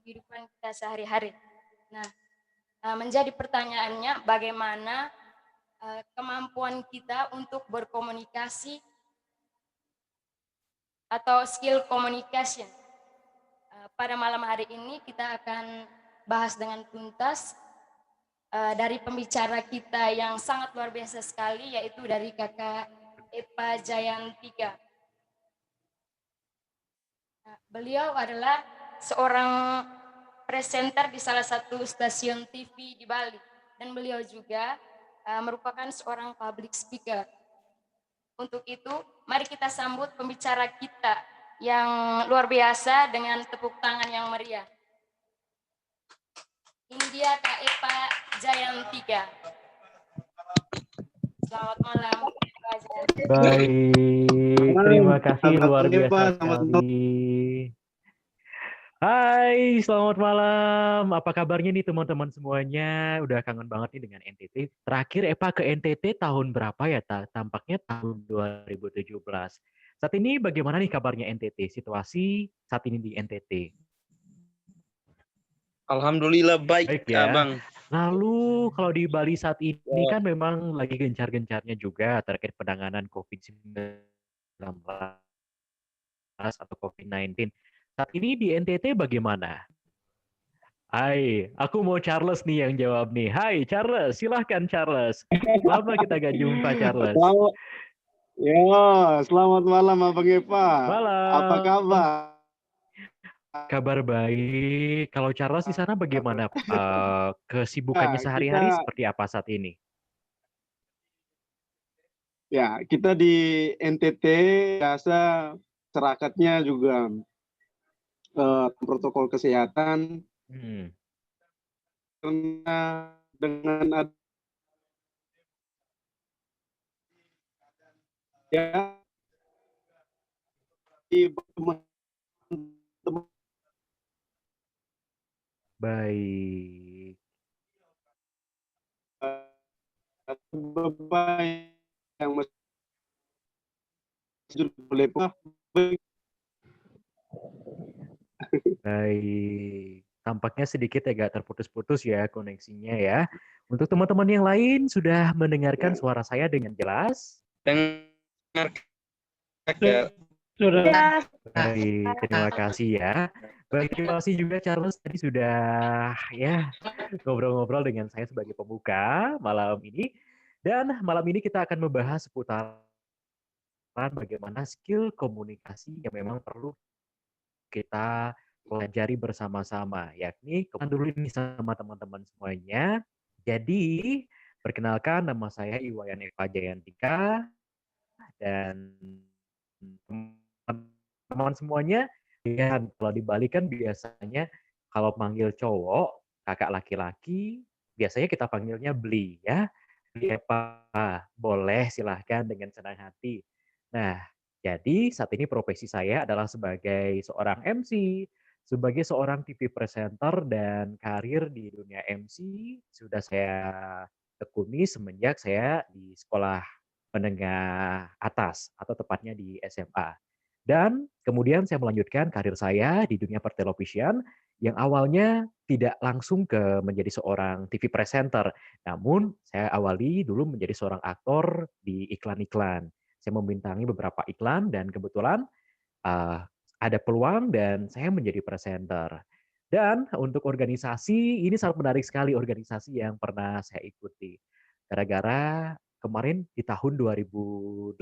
kehidupan kita sehari-hari. Nah, menjadi pertanyaannya bagaimana kemampuan kita untuk berkomunikasi atau skill communication. Pada malam hari ini kita akan bahas dengan tuntas dari pembicara kita yang sangat luar biasa sekali, yaitu dari Kakak Epa Jayantika. Beliau adalah seorang presenter di salah satu stasiun TV di Bali, dan beliau juga merupakan seorang public speaker. Untuk itu, mari kita sambut pembicara kita yang luar biasa dengan tepuk tangan yang meriah. Ini dia Kak Epa Jayantika. Selamat malam, Kak Jayantika. Baik, terima kasih luar biasa sekali. Hai, selamat malam. Apa kabarnya nih teman-teman semuanya? Udah kangen banget nih dengan NTT. Terakhir Epa ke NTT tahun berapa ya? Tampaknya tahun 2017. Saat ini bagaimana nih kabarnya NTT? Situasi saat ini di NTT? Alhamdulillah baik, Baik ya. Bang. Lalu kalau di Bali saat ini kan memang lagi gencar-gencarnya juga terkait penanganan COVID-19 atau COVID-19. Saat ini di NTT bagaimana? Hai, aku mau Charles nih yang jawab nih. Hai Charles, silahkan Charles. Lama kita gak jumpa Charles. Selamat malam Abang Epa. Apa Malam. kabar? Kabar baik. Kalau Charles di sana bagaimana? Kesibukannya Nah, sehari-hari seperti apa saat ini? kita di NTT biasa serakatnya juga protokol kesehatan karena dengan ada Baik. beberapa yang masih boleh Baik. Tampaknya sedikit agak terputus-putus ya koneksinya ya. Untuk teman-teman yang lain sudah mendengarkan suara saya dengan jelas? Dengar sudah. Baik, terima kasih ya. Baik, terima kasih juga Charles tadi sudah ya ngobrol-ngobrol dengan saya sebagai pembuka malam ini. Dan malam ini kita akan membahas seputar bagaimana skill komunikasi yang memang perlu kita pelajari bersama-sama, yakni dulu ini sama teman-teman semuanya. Jadi, perkenalkan nama saya Iwayan Eva Jayantika dan teman-teman semuanya, ya kalau di Bali kan biasanya kalau panggil cowok, kakak laki-laki, biasanya kita panggilnya Bli ya. Bli Eva, boleh silahkan dengan senang hati. Nah, jadi saat ini profesi saya adalah sebagai seorang MC, sebagai seorang TV presenter dan karir di dunia MC sudah saya tekuni semenjak saya di sekolah menengah atas atau tepatnya di SMA. Dan kemudian saya melanjutkan karir saya di dunia pertelevisian yang awalnya tidak langsung ke menjadi seorang TV presenter, namun saya awali dulu menjadi seorang aktor di iklan-iklan. Saya membintangi beberapa iklan dan kebetulan ada peluang dan saya menjadi presenter. Dan untuk organisasi, ini sangat menarik sekali organisasi yang pernah saya ikuti. Gara-gara kemarin di tahun 2018,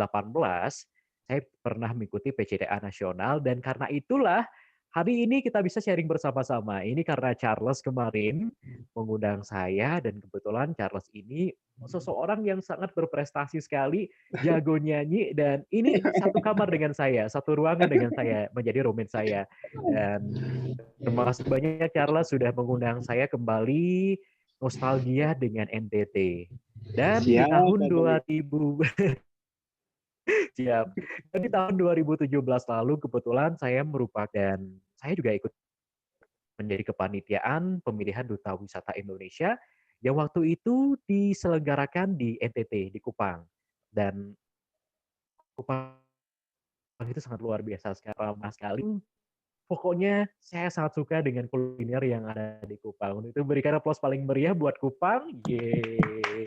saya pernah mengikuti PCDA Nasional dan karena itulah hari ini kita bisa sharing bersama-sama. Ini karena Charles kemarin mengundang saya dan kebetulan Charles ini seseorang yang sangat berprestasi sekali, jago nyanyi dan ini satu kamar dengan saya, satu ruangan dengan saya, menjadi roommate saya. Dan terima kasih banyak Charles sudah mengundang saya kembali nostalgia dengan NTT. Dan di tahun 2000 siap. Dan di tahun 2017 lalu kebetulan saya merupakan saya juga ikut menjadi kepanitiaan pemilihan Duta Wisata Indonesia yang waktu itu diselenggarakan di NTT di Kupang. Dan Kupang itu sangat luar biasa sekali, ramah sekali. Pokoknya saya sangat suka dengan kuliner yang ada di Kupang. Itu berikan aplaus paling meriah buat Kupang. Yeay.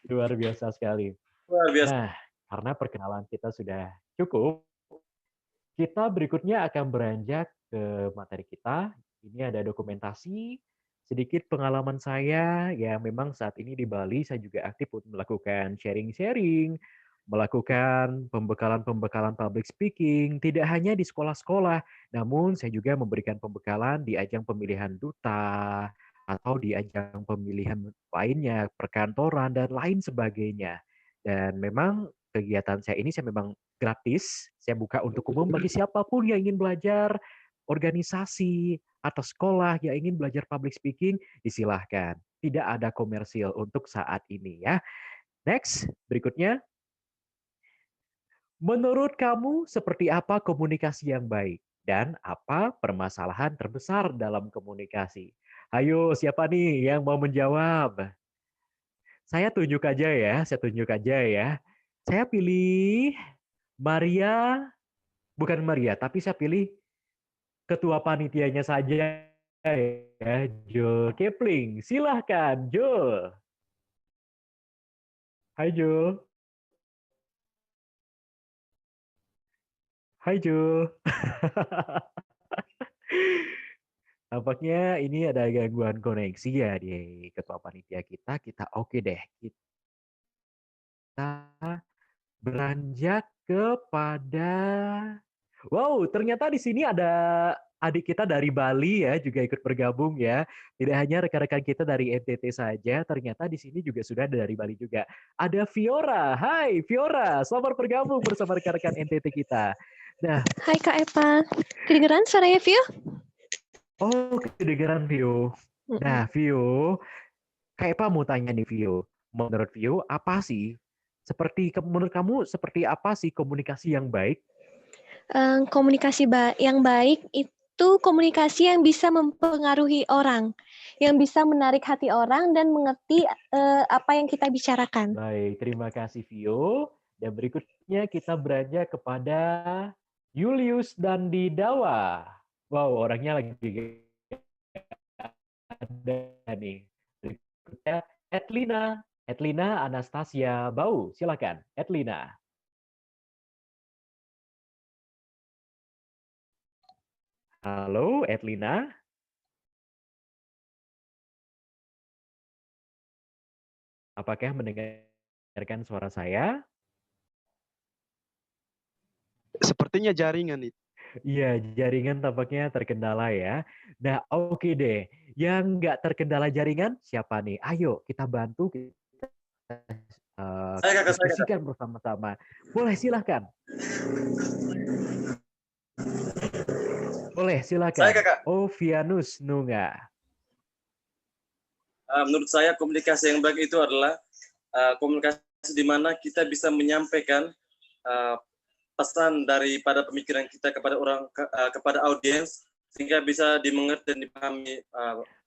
Luar biasa sekali. Luar biasa. Nah, karena perkenalan kita sudah cukup, kita berikutnya akan beranjak ke materi kita. Ini ada dokumentasi, sedikit pengalaman saya yang memang saat ini di Bali saya juga aktif untuk melakukan sharing-sharing, melakukan pembekalan-pembekalan public speaking, tidak hanya di sekolah-sekolah, namun saya juga memberikan pembekalan di ajang pemilihan duta, atau di ajang pemilihan lainnya, perkantoran, dan lain sebagainya. Dan memang kegiatan saya ini saya memang gratis, saya buka untuk umum bagi siapapun yang ingin belajar organisasi atau sekolah yang ingin belajar public speaking, disilahkan. Tidak ada komersil untuk saat ini ya. Next, berikutnya. Menurut kamu seperti apa komunikasi yang baik? Dan apa permasalahan terbesar dalam komunikasi? Ayo, siapa nih yang mau menjawab? Saya tunjuk aja ya. Saya pilih Maria, bukan Maria, tapi saya pilih ketua panitianya saja ya, Joel Kipling. Silahkan, Joel. Hai, Joel. Hai, Joel. Tampaknya ini ada gangguan koneksi ya di ketua panitia kita. Kita oke deh. Kita beranjak kepada wow, ternyata di sini ada adik kita dari Bali ya, juga ikut bergabung ya. Tidak hanya rekan-rekan kita dari NTT saja, ternyata di sini juga sudah ada dari Bali juga. Ada Fiora. Hai Fiora, selamat bergabung bersama rekan-rekan NTT kita. Nah, Hai Kak Epa, kedengeran suaranya Vio? oh kedengeran Vio. Nah Vio, Kak Epa mau tanya nih Vio. Menurut Vio, apa sih? Menurut kamu seperti apa sih komunikasi yang baik? Komunikasi yang baik itu komunikasi yang bisa mempengaruhi orang, yang bisa menarik hati orang dan mengerti apa yang kita bicarakan. Baik, terima kasih Vio. Dan berikutnya kita beranjak kepada Julius dan Didawa. Wow, orangnya lagi ada nih. Berikutnya Edlina. Edlina Anastasia Bau. Silakan, Edlina. Halo, Edlina. Apakah mendengarkan suara saya? Sepertinya jaringan itu. Iya, jaringan tampaknya terkendala ya. Nah, oke deh. Yang nggak terkendala jaringan, siapa nih? Ayo, kita bantu, kita Saya kakak. diskusikan bersama-sama. Boleh, silahkan. Boleh, Saya silakan. kakak. Ovianus Nunga. Menurut saya komunikasi yang baik itu adalah komunikasi di mana kita bisa menyampaikan pesan daripada pemikiran kita kepada kepada audiens sehingga bisa dimengerti dan dipahami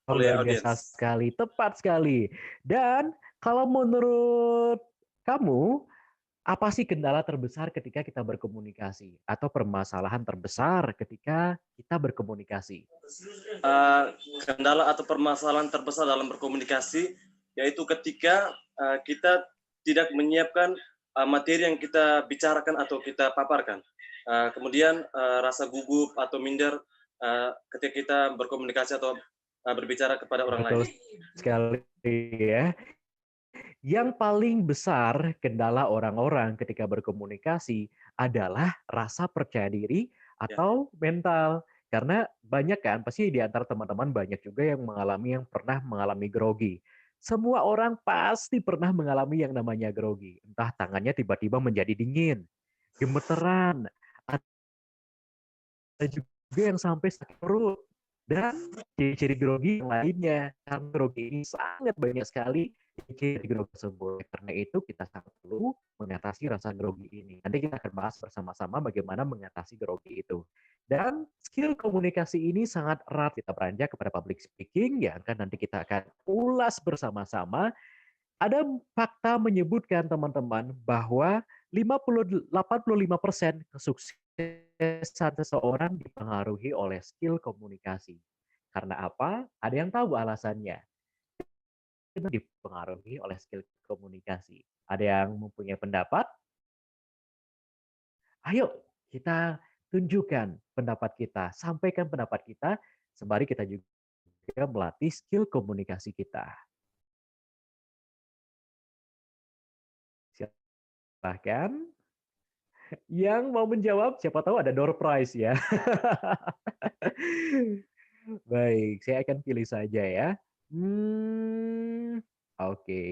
oleh Luar audiens. biasa sekali, tepat sekali. Dan kalau menurut kamu, apa sih kendala terbesar ketika kita berkomunikasi? Atau permasalahan terbesar ketika kita berkomunikasi? Kendala atau permasalahan terbesar dalam berkomunikasi yaitu ketika kita tidak menyiapkan materi yang kita bicarakan atau kita paparkan. Kemudian rasa gugup atau minder ketika kita berkomunikasi atau berbicara kepada orang lain. Betul sekali ya. Yang paling besar kendala orang-orang ketika berkomunikasi adalah rasa percaya diri atau mental. Karena banyak kan, pasti di antara teman-teman banyak juga yang pernah mengalami grogi. Semua orang pasti pernah mengalami yang namanya grogi. Entah tangannya tiba-tiba menjadi dingin, gemeteran, ada juga yang sampai sakit perut. Dan ciri-ciri grogi yang lainnya. Karena grogi ini sangat banyak sekali ciri grogi tersebut. Karena itu kita sangat perlu mengatasi rasa grogi ini. Nanti kita akan bahas bersama-sama bagaimana mengatasi grogi itu. Dan skill komunikasi ini sangat erat. Kita beranjak kepada public speaking, yang kan nanti kita akan ulas bersama-sama. Ada fakta menyebutkan teman-teman bahwa 85% kesuksesan kesuksesan seseorang dipengaruhi oleh skill komunikasi. Karena apa? Ada yang tahu alasannya. Itu dipengaruhi oleh skill komunikasi. Ada yang mempunyai pendapat? Ayo kita tunjukkan pendapat kita, sampaikan pendapat kita, sembari kita juga melatih skill komunikasi kita. Silahkan. Yang mau menjawab, siapa tahu ada door prize ya. Baik, saya akan pilih saja ya. Oke.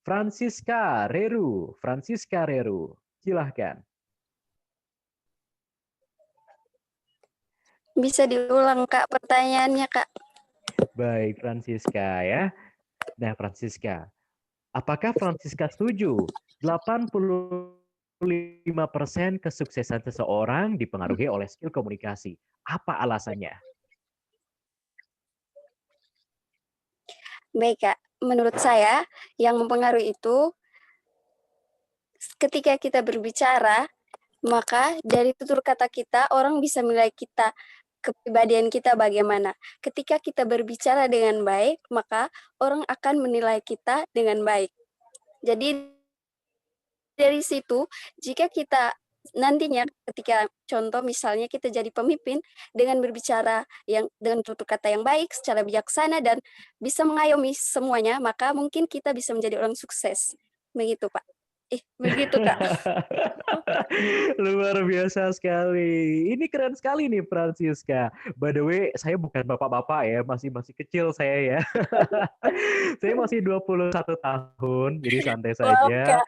Francisca Reru, silahkan. Bisa diulang, Kak, pertanyaannya, Kak. Baik, Francisca ya. Nah, Francisca, apakah Francisca setuju 85% kesuksesan seseorang dipengaruhi oleh skill komunikasi? Apa alasannya? Baik, Kak. Menurut saya, yang mempengaruhi itu ketika kita berbicara, maka dari tutur kata kita, orang bisa menilai kita, kepribadian kita bagaimana. Ketika kita berbicara dengan baik, maka orang akan menilai kita dengan baik. Jadi dari situ, jika kita nantinya ketika contoh misalnya kita jadi pemimpin dengan berbicara yang dengan tutur kata yang baik, secara bijaksana dan bisa mengayomi semuanya, maka mungkin kita bisa menjadi orang sukses. Begitu, Pak. Begitu, Kak. Luar biasa sekali. Ini keren sekali nih, Francisca. By the way, saya bukan bapak-bapak ya, masih kecil saya ya. Saya masih 21 tahun, jadi santai Wow, saja. Kak.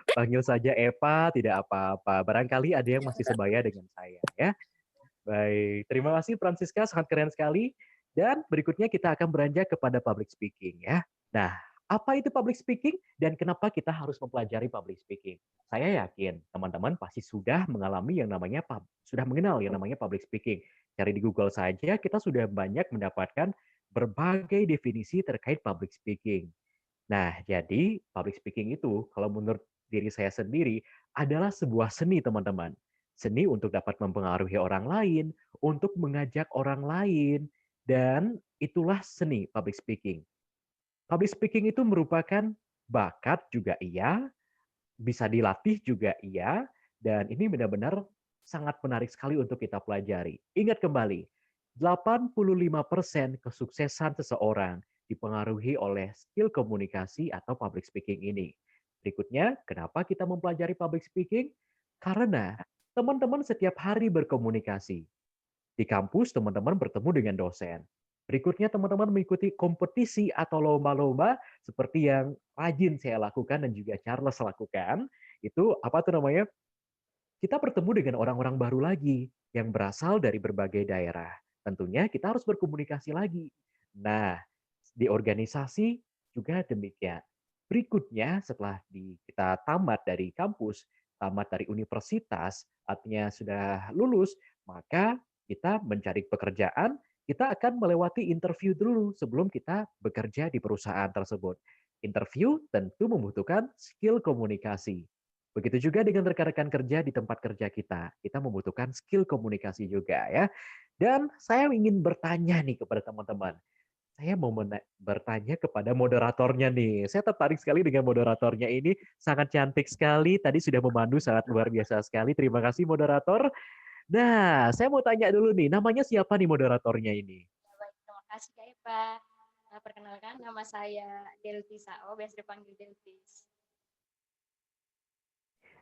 Panggil saja Eva, tidak apa-apa. Barangkali ada yang masih sebaya dengan saya ya. Baik, terima kasih Francisca, sangat keren sekali. Dan berikutnya kita akan beranjak kepada public speaking ya. Nah, apa itu public speaking dan kenapa kita harus mempelajari public speaking? Saya yakin teman-teman pasti sudah mengalami yang namanya sudah mengenal yang namanya public speaking. Cari di Google saja kita sudah banyak mendapatkan berbagai definisi terkait public speaking. Nah, jadi public speaking itu kalau menurut diri saya sendiri adalah sebuah seni, teman-teman. Seni untuk dapat mempengaruhi orang lain, untuk mengajak orang lain, dan itulah seni public speaking. Public speaking itu merupakan bakat juga iya, bisa dilatih juga iya, dan ini benar-benar sangat menarik sekali untuk kita pelajari. Ingat kembali, 85% kesuksesan seseorang dipengaruhi oleh skill komunikasi atau public speaking ini. Berikutnya, kenapa kita mempelajari public speaking? Karena teman-teman setiap hari berkomunikasi. Di kampus, teman-teman bertemu dengan dosen. Berikutnya, teman-teman mengikuti kompetisi atau lomba-lomba seperti yang rajin saya lakukan dan juga Charles lakukan. Itu apa tuh namanya? Kita bertemu dengan orang-orang baru lagi yang berasal dari berbagai daerah. Tentunya kita harus berkomunikasi lagi. Nah, di organisasi juga demikian. Berikutnya, setelah kita tamat dari kampus, tamat dari universitas, artinya sudah lulus, maka kita mencari pekerjaan, kita akan melewati interview dulu sebelum kita bekerja di perusahaan tersebut. Interview tentu membutuhkan skill komunikasi. Begitu juga dengan rekan-rekan kerja di tempat kerja kita. Kita membutuhkan skill komunikasi juga ya. Dan saya ingin bertanya nih kepada teman-teman. Saya mau bertanya kepada moderatornya nih. Saya tertarik sekali dengan moderatornya ini. Sangat cantik sekali. Tadi sudah memandu sangat luar biasa sekali. Terima kasih moderator. Nah, saya mau tanya dulu nih. Namanya siapa nih moderatornya ini? Baik, terima kasih Kak Eva. Perkenalkan, nama saya Delti Sao, biasa dipanggil Deltis.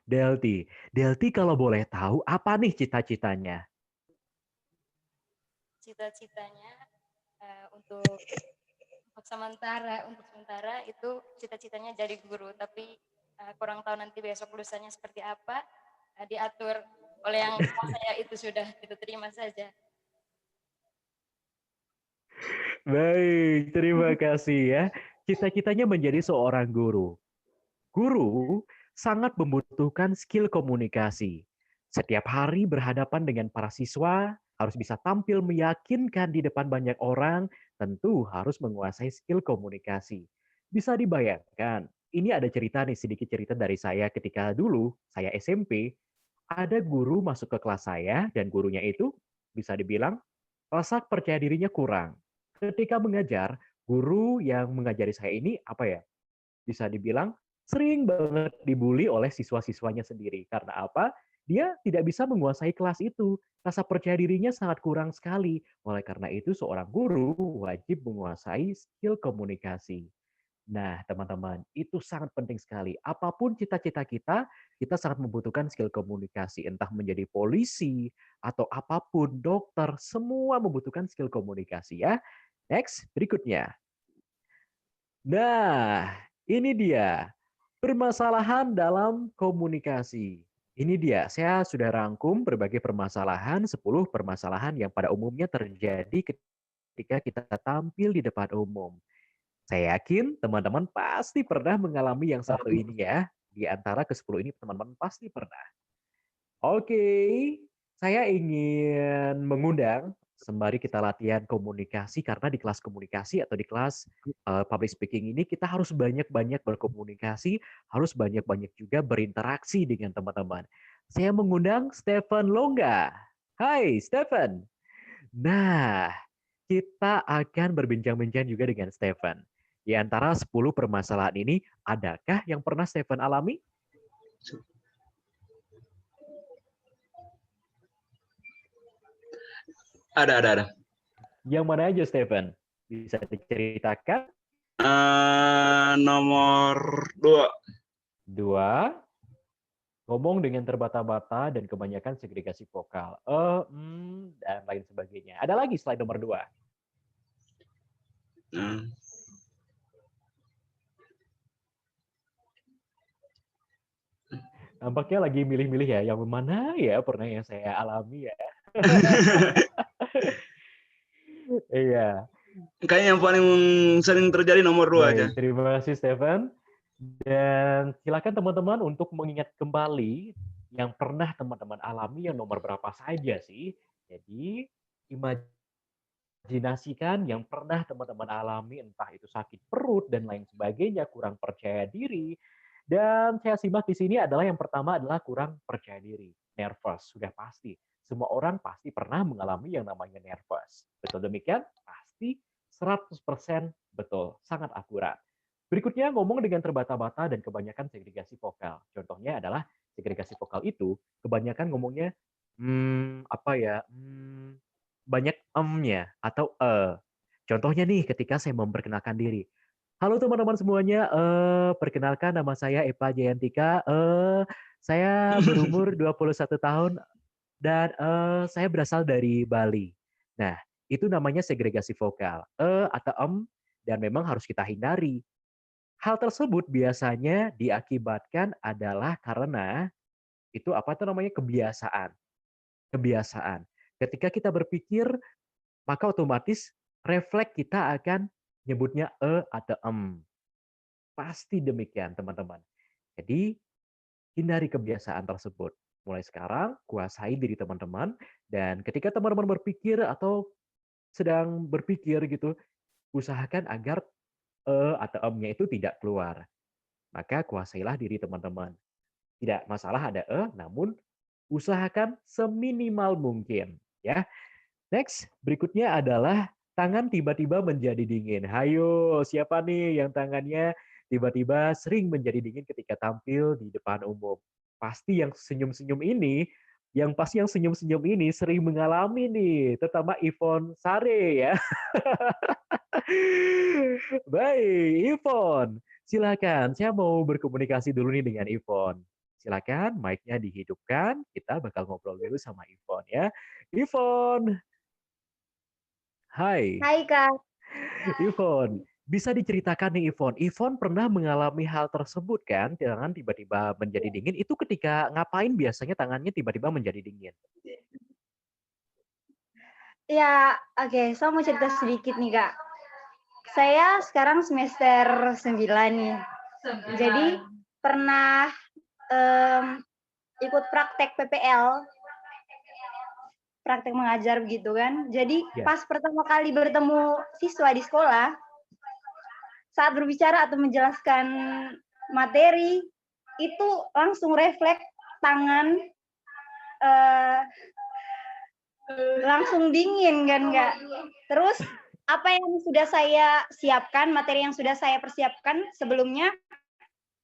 Delti. Delti kalau boleh tahu, apa nih cita-citanya? Cita-citanya untuk sementara itu cita-citanya jadi guru, tapi kurang tahu nanti besok lusanya seperti apa, diatur oleh yang saya itu sudah kita terima saja. Baik, terima kasih ya. Cita-citanya menjadi seorang guru. Guru sangat membutuhkan skill komunikasi. Setiap hari berhadapan dengan para siswa, harus bisa tampil meyakinkan di depan banyak orang, tentu harus menguasai skill komunikasi. Bisa dibayangkan, ini ada cerita nih, sedikit cerita dari saya ketika dulu saya SMP, ada guru masuk ke kelas saya dan gurunya itu bisa dibilang rasa percaya dirinya kurang. Ketika mengajar, guru yang mengajari saya ini apa ya? Bisa dibilang sering banget dibully oleh siswa-siswanya sendiri. Karena apa? Dia tidak bisa menguasai kelas itu. Rasa percaya dirinya sangat kurang sekali. Oleh karena itu, seorang guru wajib menguasai skill komunikasi. Nah, teman-teman, itu sangat penting sekali. Apapun cita-cita kita, kita sangat membutuhkan skill komunikasi. Entah menjadi polisi, atau apapun, dokter, semua membutuhkan skill komunikasi ya. Next, berikutnya. Nah, ini dia. Permasalahan dalam komunikasi. Ini dia, saya sudah rangkum berbagai permasalahan, 10 permasalahan yang pada umumnya terjadi ketika kita tampil di depan umum. Saya yakin teman-teman pasti pernah mengalami yang satu ini ya. Di antara ke-10 ini teman-teman pasti pernah. Oke, saya ingin mengundang sembari kita latihan komunikasi karena di kelas komunikasi atau di kelas public speaking ini kita harus banyak-banyak berkomunikasi, harus banyak-banyak juga berinteraksi dengan teman-teman. Saya mengundang Stephen Longga. Hai Stephen. Nah, kita akan berbincang-bincang juga dengan Stephen. Di antara 10 permasalahan ini, adakah yang pernah Stephen alami? Ada. Yang mana aja, Stephen? Bisa diceritakan? Nomor 2. 2. Ngomong dengan terbata-bata dan kebanyakan segregasi vokal. Dan lain sebagainya. Ada lagi slide nomor 2. Nampaknya lagi milih-milih ya, yang mana ya pernah yang saya alami ya. Iya. Kayaknya yang paling sering terjadi nomor 2 aja. Terima kasih Stephen. Dan silakan teman-teman untuk mengingat kembali yang pernah teman-teman alami yang nomor berapa saja sih. Jadi imajinasikan yang pernah teman-teman alami, entah itu sakit perut dan lain sebagainya, kurang percaya diri. Dan saya simak di sini adalah yang pertama adalah kurang percaya diri, nervous, sudah pasti. Semua orang pasti pernah mengalami yang namanya nervous. Betul demikian? Pasti 100% betul, sangat akurat. Berikutnya ngomong dengan terbata-bata dan kebanyakan segregasi vokal. Contohnya adalah segregasi vokal itu kebanyakan ngomongnya banyak nya atau Contohnya nih ketika saya memperkenalkan diri. Halo teman-teman semuanya, perkenalkan nama saya Epa Jayantika. Saya berumur 21 tahun dan saya berasal dari Bali. Nah, itu namanya segregasi vokal, atau dan memang harus kita hindari. Hal tersebut biasanya diakibatkan adalah karena itu apa tuh namanya kebiasaan. Kebiasaan. Ketika kita berpikir, maka otomatis refleks kita akan nyebutnya atau Pasti demikian, teman-teman. Jadi, hindari kebiasaan tersebut. Mulai sekarang, kuasai diri teman-teman, dan ketika teman-teman berpikir atau sedang berpikir gitu, usahakan agar atau nya itu tidak keluar. Maka kuasailah diri teman-teman. Tidak masalah ada namun usahakan seminimal mungkin. Ya. Next, berikutnya adalah tangan tiba-tiba menjadi dingin. Hayo, siapa nih yang tangannya tiba-tiba sering menjadi dingin ketika tampil di depan umum? Pasti yang senyum-senyum ini, yang senyum-senyum ini sering mengalami nih, terutama Ivon Sare ya. Baik, Ivon. Silakan, saya mau berkomunikasi dulu nih dengan Ivon. Silakan, mic-nya dihidupkan. Kita bakal ngobrol dulu sama Ivon ya. Ivon. Hai. Hai Kak. Ivon, bisa diceritakan nih Ivon. Ivon pernah mengalami hal tersebut kan? Tangan tiba-tiba menjadi dingin. Itu ketika ngapain biasanya tangannya tiba-tiba menjadi dingin? Ya, oke. Saya mau cerita sedikit nih Kak. Saya sekarang semester 9 nih. Jadi pernah ikut praktek PPL, praktek mengajar begitu kan. Jadi pas pertama kali bertemu siswa di sekolah, saat berbicara atau menjelaskan materi, itu langsung refleks tangan langsung dingin kan Kak. Terus apa yang sudah saya siapkan, materi yang sudah saya persiapkan sebelumnya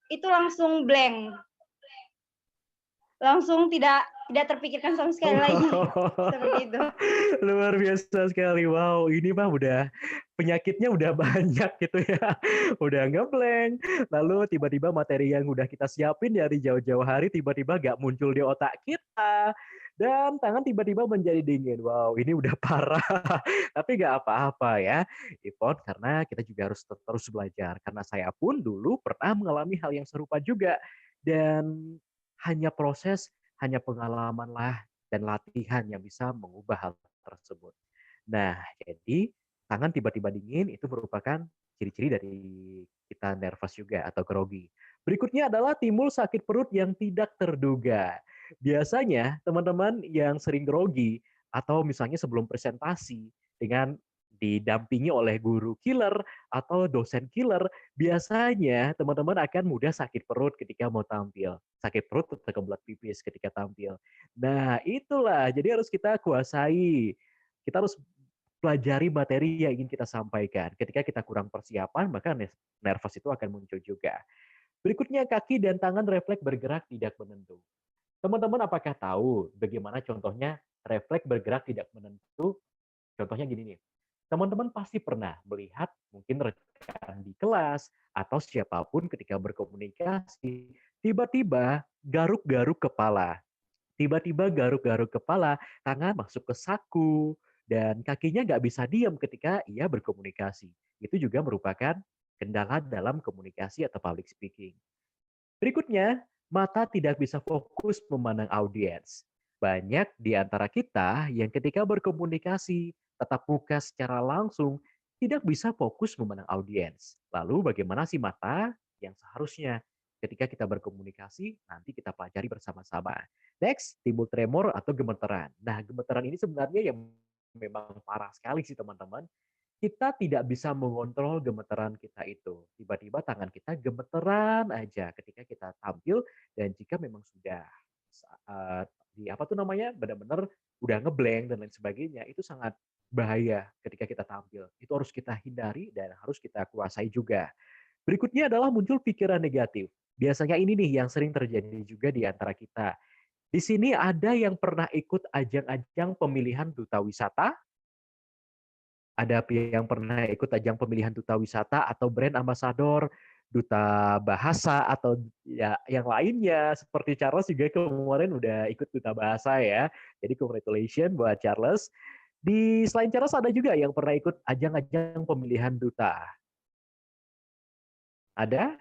itu langsung blank. Langsung tidak terpikirkan sama sekali lagi. Seperti itu. Luar biasa sekali. Wow, ini mah udah penyakitnya udah banyak gitu ya. Udah ngeblank. Lalu tiba-tiba materi yang udah kita siapin dari jauh-jauh hari tiba-tiba gak muncul di otak kita. Dan tangan tiba-tiba menjadi dingin. Wow, ini udah parah. Tapi gak apa-apa ya, Ipon, karena kita juga harus terus belajar. Karena saya pun dulu pernah mengalami hal yang serupa juga. Dan hanya proses, hanya pengalaman lah dan latihan yang bisa mengubah hal tersebut. Nah, jadi tangan tiba-tiba dingin itu merupakan ciri-ciri dari kita nervous juga atau grogi. Berikutnya adalah timbul sakit perut yang tidak terduga. Biasanya teman-teman yang sering grogi atau misalnya sebelum presentasi dengan didampingi oleh guru killer atau dosen killer, biasanya teman-teman akan mudah sakit perut ketika mau tampil. Sakit perut atau kebelat pipis ketika tampil. Nah, itulah. Jadi harus kita kuasai. Kita harus pelajari materi yang ingin kita sampaikan. Ketika kita kurang persiapan, maka nervous itu akan muncul juga. Berikutnya, kaki dan tangan refleks bergerak tidak menentu. Teman-teman apakah tahu bagaimana contohnya refleks bergerak tidak menentu? Contohnya gini nih. Teman-teman pasti pernah melihat mungkin rekan di kelas atau siapapun ketika berkomunikasi, tiba-tiba garuk-garuk kepala. Tiba-tiba garuk-garuk kepala, tangan masuk ke saku, dan kakinya nggak bisa diam ketika ia berkomunikasi. Itu juga merupakan kendala dalam komunikasi atau public speaking. Berikutnya, mata tidak bisa fokus memandang audiens. Banyak di antara kita yang ketika berkomunikasi, tatap muka secara langsung, tidak bisa fokus memandang audiens. Lalu bagaimana sih mata yang seharusnya ketika kita berkomunikasi, nanti kita pelajari bersama-sama. Next, timbul tremor atau gemeteran. Nah, gemeteran ini sebenarnya yang memang parah sekali sih teman-teman. Kita tidak bisa mengontrol gemeteran kita itu. Tiba-tiba tangan kita gemeteran aja ketika kita tampil, dan jika memang sudah di apa tuh namanya benar-benar udah ngeblank dan lain sebagainya, itu sangat bahaya ketika kita tampil. Itu harus kita hindari dan harus kita kuasai juga. Berikutnya adalah muncul pikiran negatif. Biasanya ini nih yang sering terjadi juga di antara kita. Di sini ada yang pernah ikut ajang-ajang pemilihan duta wisata, ada yang pernah ikut ajang pemilihan duta wisata atau brand ambassador, duta bahasa, atau ya yang lainnya. Seperti Charles juga kemarin udah ikut duta bahasa ya. Jadi congratulations buat Charles. Selain Charles ada juga yang pernah ikut ajang-ajang pemilihan duta. Ada?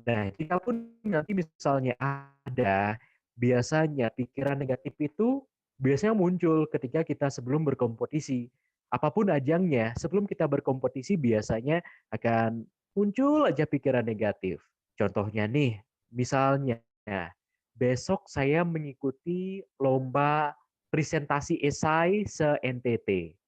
Nah, jikapun nanti misalnya ada, biasanya pikiran negatif itu biasanya muncul ketika kita sebelum berkompetisi. Apapun ajangnya, sebelum kita berkompetisi biasanya akan muncul aja pikiran negatif. Contohnya nih, misalnya besok saya mengikuti lomba presentasi esai se-NTT.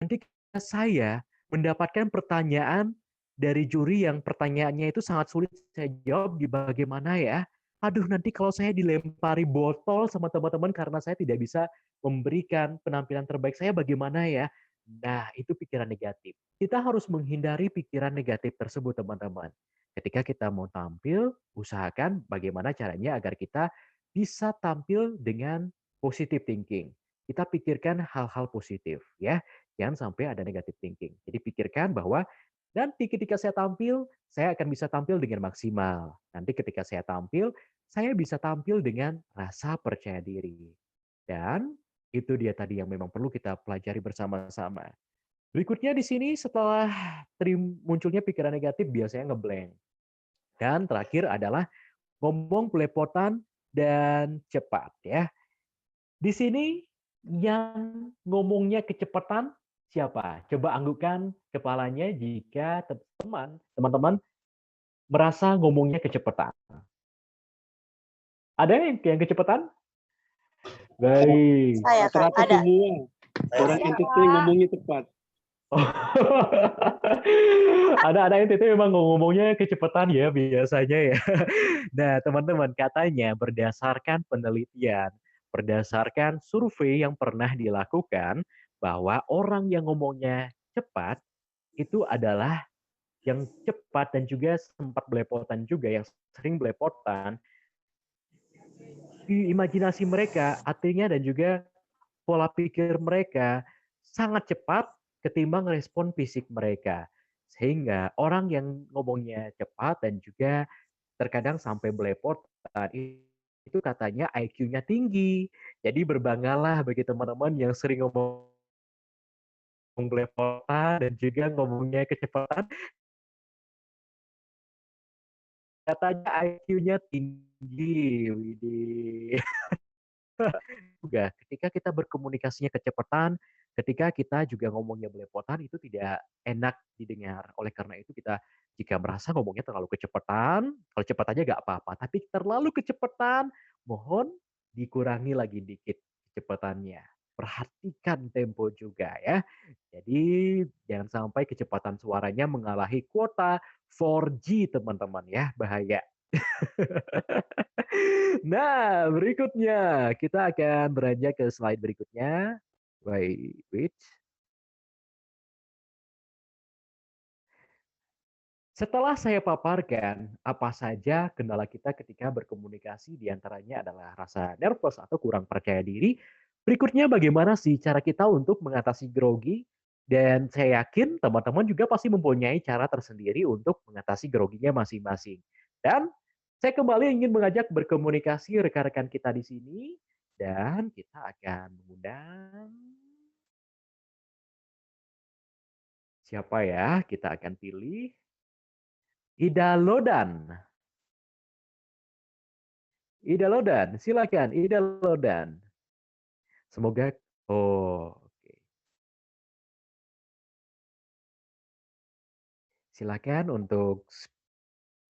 Ketika saya mendapatkan pertanyaan dari juri yang pertanyaannya itu sangat sulit saya jawab di bagaimana ya. Aduh, nanti kalau saya dilempari botol sama teman-teman karena saya tidak bisa memberikan penampilan terbaik saya bagaimana ya. Nah, itu pikiran negatif. Kita harus menghindari pikiran negatif tersebut, teman-teman. Ketika kita mau tampil, usahakan bagaimana caranya agar kita bisa tampil dengan positive thinking. Kita pikirkan hal-hal positif, ya. Jangan sampai ada negative thinking. Jadi pikirkan bahwa nanti ketika saya tampil, saya akan bisa tampil dengan maksimal. Nanti ketika saya tampil, saya bisa tampil dengan rasa percaya diri. Dan itu dia tadi yang memang perlu kita pelajari bersama-sama. Berikutnya di sini setelah munculnya pikiran negatif biasanya ngeblank. Dan terakhir adalah ngomong belepotan dan cepat ya. Di sini yang ngomongnya kecepatan siapa? Coba anggukkan kepalanya jika teman-teman merasa ngomongnya kecepatan. Ada yang kecepatan? Baik. Saya Kak, ada. Orang NTT ngomongnya tepat. Oh. Ada NTT memang ngomongnya kecepatan ya biasanya ya. Nah, teman-teman, katanya berdasarkan penelitian, berdasarkan survei yang pernah dilakukan, bahwa orang yang ngomongnya cepat itu adalah yang cepat dan juga sempat belepotan juga, yang sering belepotan di imajinasi mereka, artinya dan juga pola pikir mereka sangat cepat ketimbang respon fisik mereka. Sehingga orang yang ngomongnya cepat dan juga terkadang sampai belepotan itu katanya IQ-nya tinggi. Jadi berbanggalah bagi teman-teman yang sering ngomong belepotan dan juga ngomongnya kecepatan. Katanya IQ-nya tinggi. Widih. Juga ketika kita berkomunikasinya kecepatan, ketika kita juga ngomongnya belepotan itu tidak enak didengar. Oleh karena itu kita jika merasa ngomongnya terlalu kecepatan, kalau cepat aja nggak apa-apa. Tapi terlalu kecepatan, mohon dikurangi lagi dikit kecepatannya. Perhatikan tempo juga ya. Jadi jangan sampai kecepatan suaranya mengalahi kuota 4G teman-teman ya, bahaya. Nah, berikutnya kita akan beranjak ke slide berikutnya. Wait. Setelah saya paparkan apa saja kendala kita ketika berkomunikasi, diantaranya adalah rasa nervous atau kurang percaya diri. Berikutnya bagaimana sih cara kita untuk mengatasi grogi? Dan saya yakin teman-teman juga pasti mempunyai cara tersendiri untuk mengatasi groginya masing-masing. Dan saya kembali ingin mengajak berkomunikasi rekan-rekan kita di sini. Dan kita akan mengundang siapa ya? Kita akan pilih Ida Lodan. Ida Lodan, silakan Ida Lodan. Semoga oke. Silakan untuk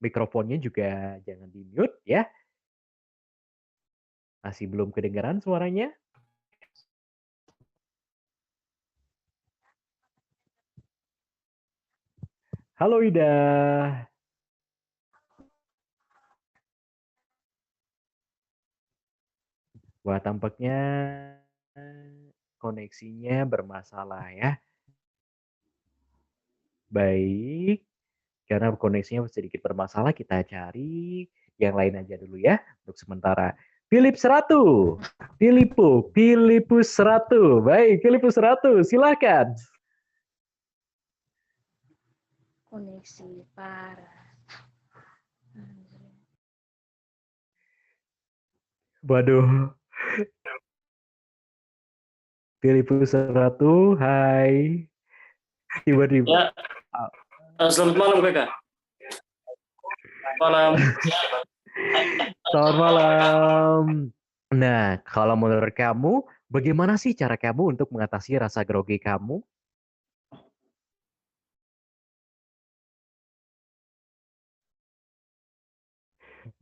mikrofonnya juga jangan di-mute ya. Masih belum kedengaran suaranya? Halo Ida. Wah, tampaknya koneksinya bermasalah ya. Baik, karena koneksinya sedikit bermasalah, kita cari yang lain aja dulu ya untuk sementara. Philipus 100. Philipus 100. Baik, Philipus 100, silakan. Koneksi parah. Waduh. Philipus 100, hai. Tiba-tiba. Ya. Selamat malam, Kakak. Malam. Selamat malam. Nah, kalau menurut kamu, bagaimana sih cara kamu untuk mengatasi rasa grogi kamu?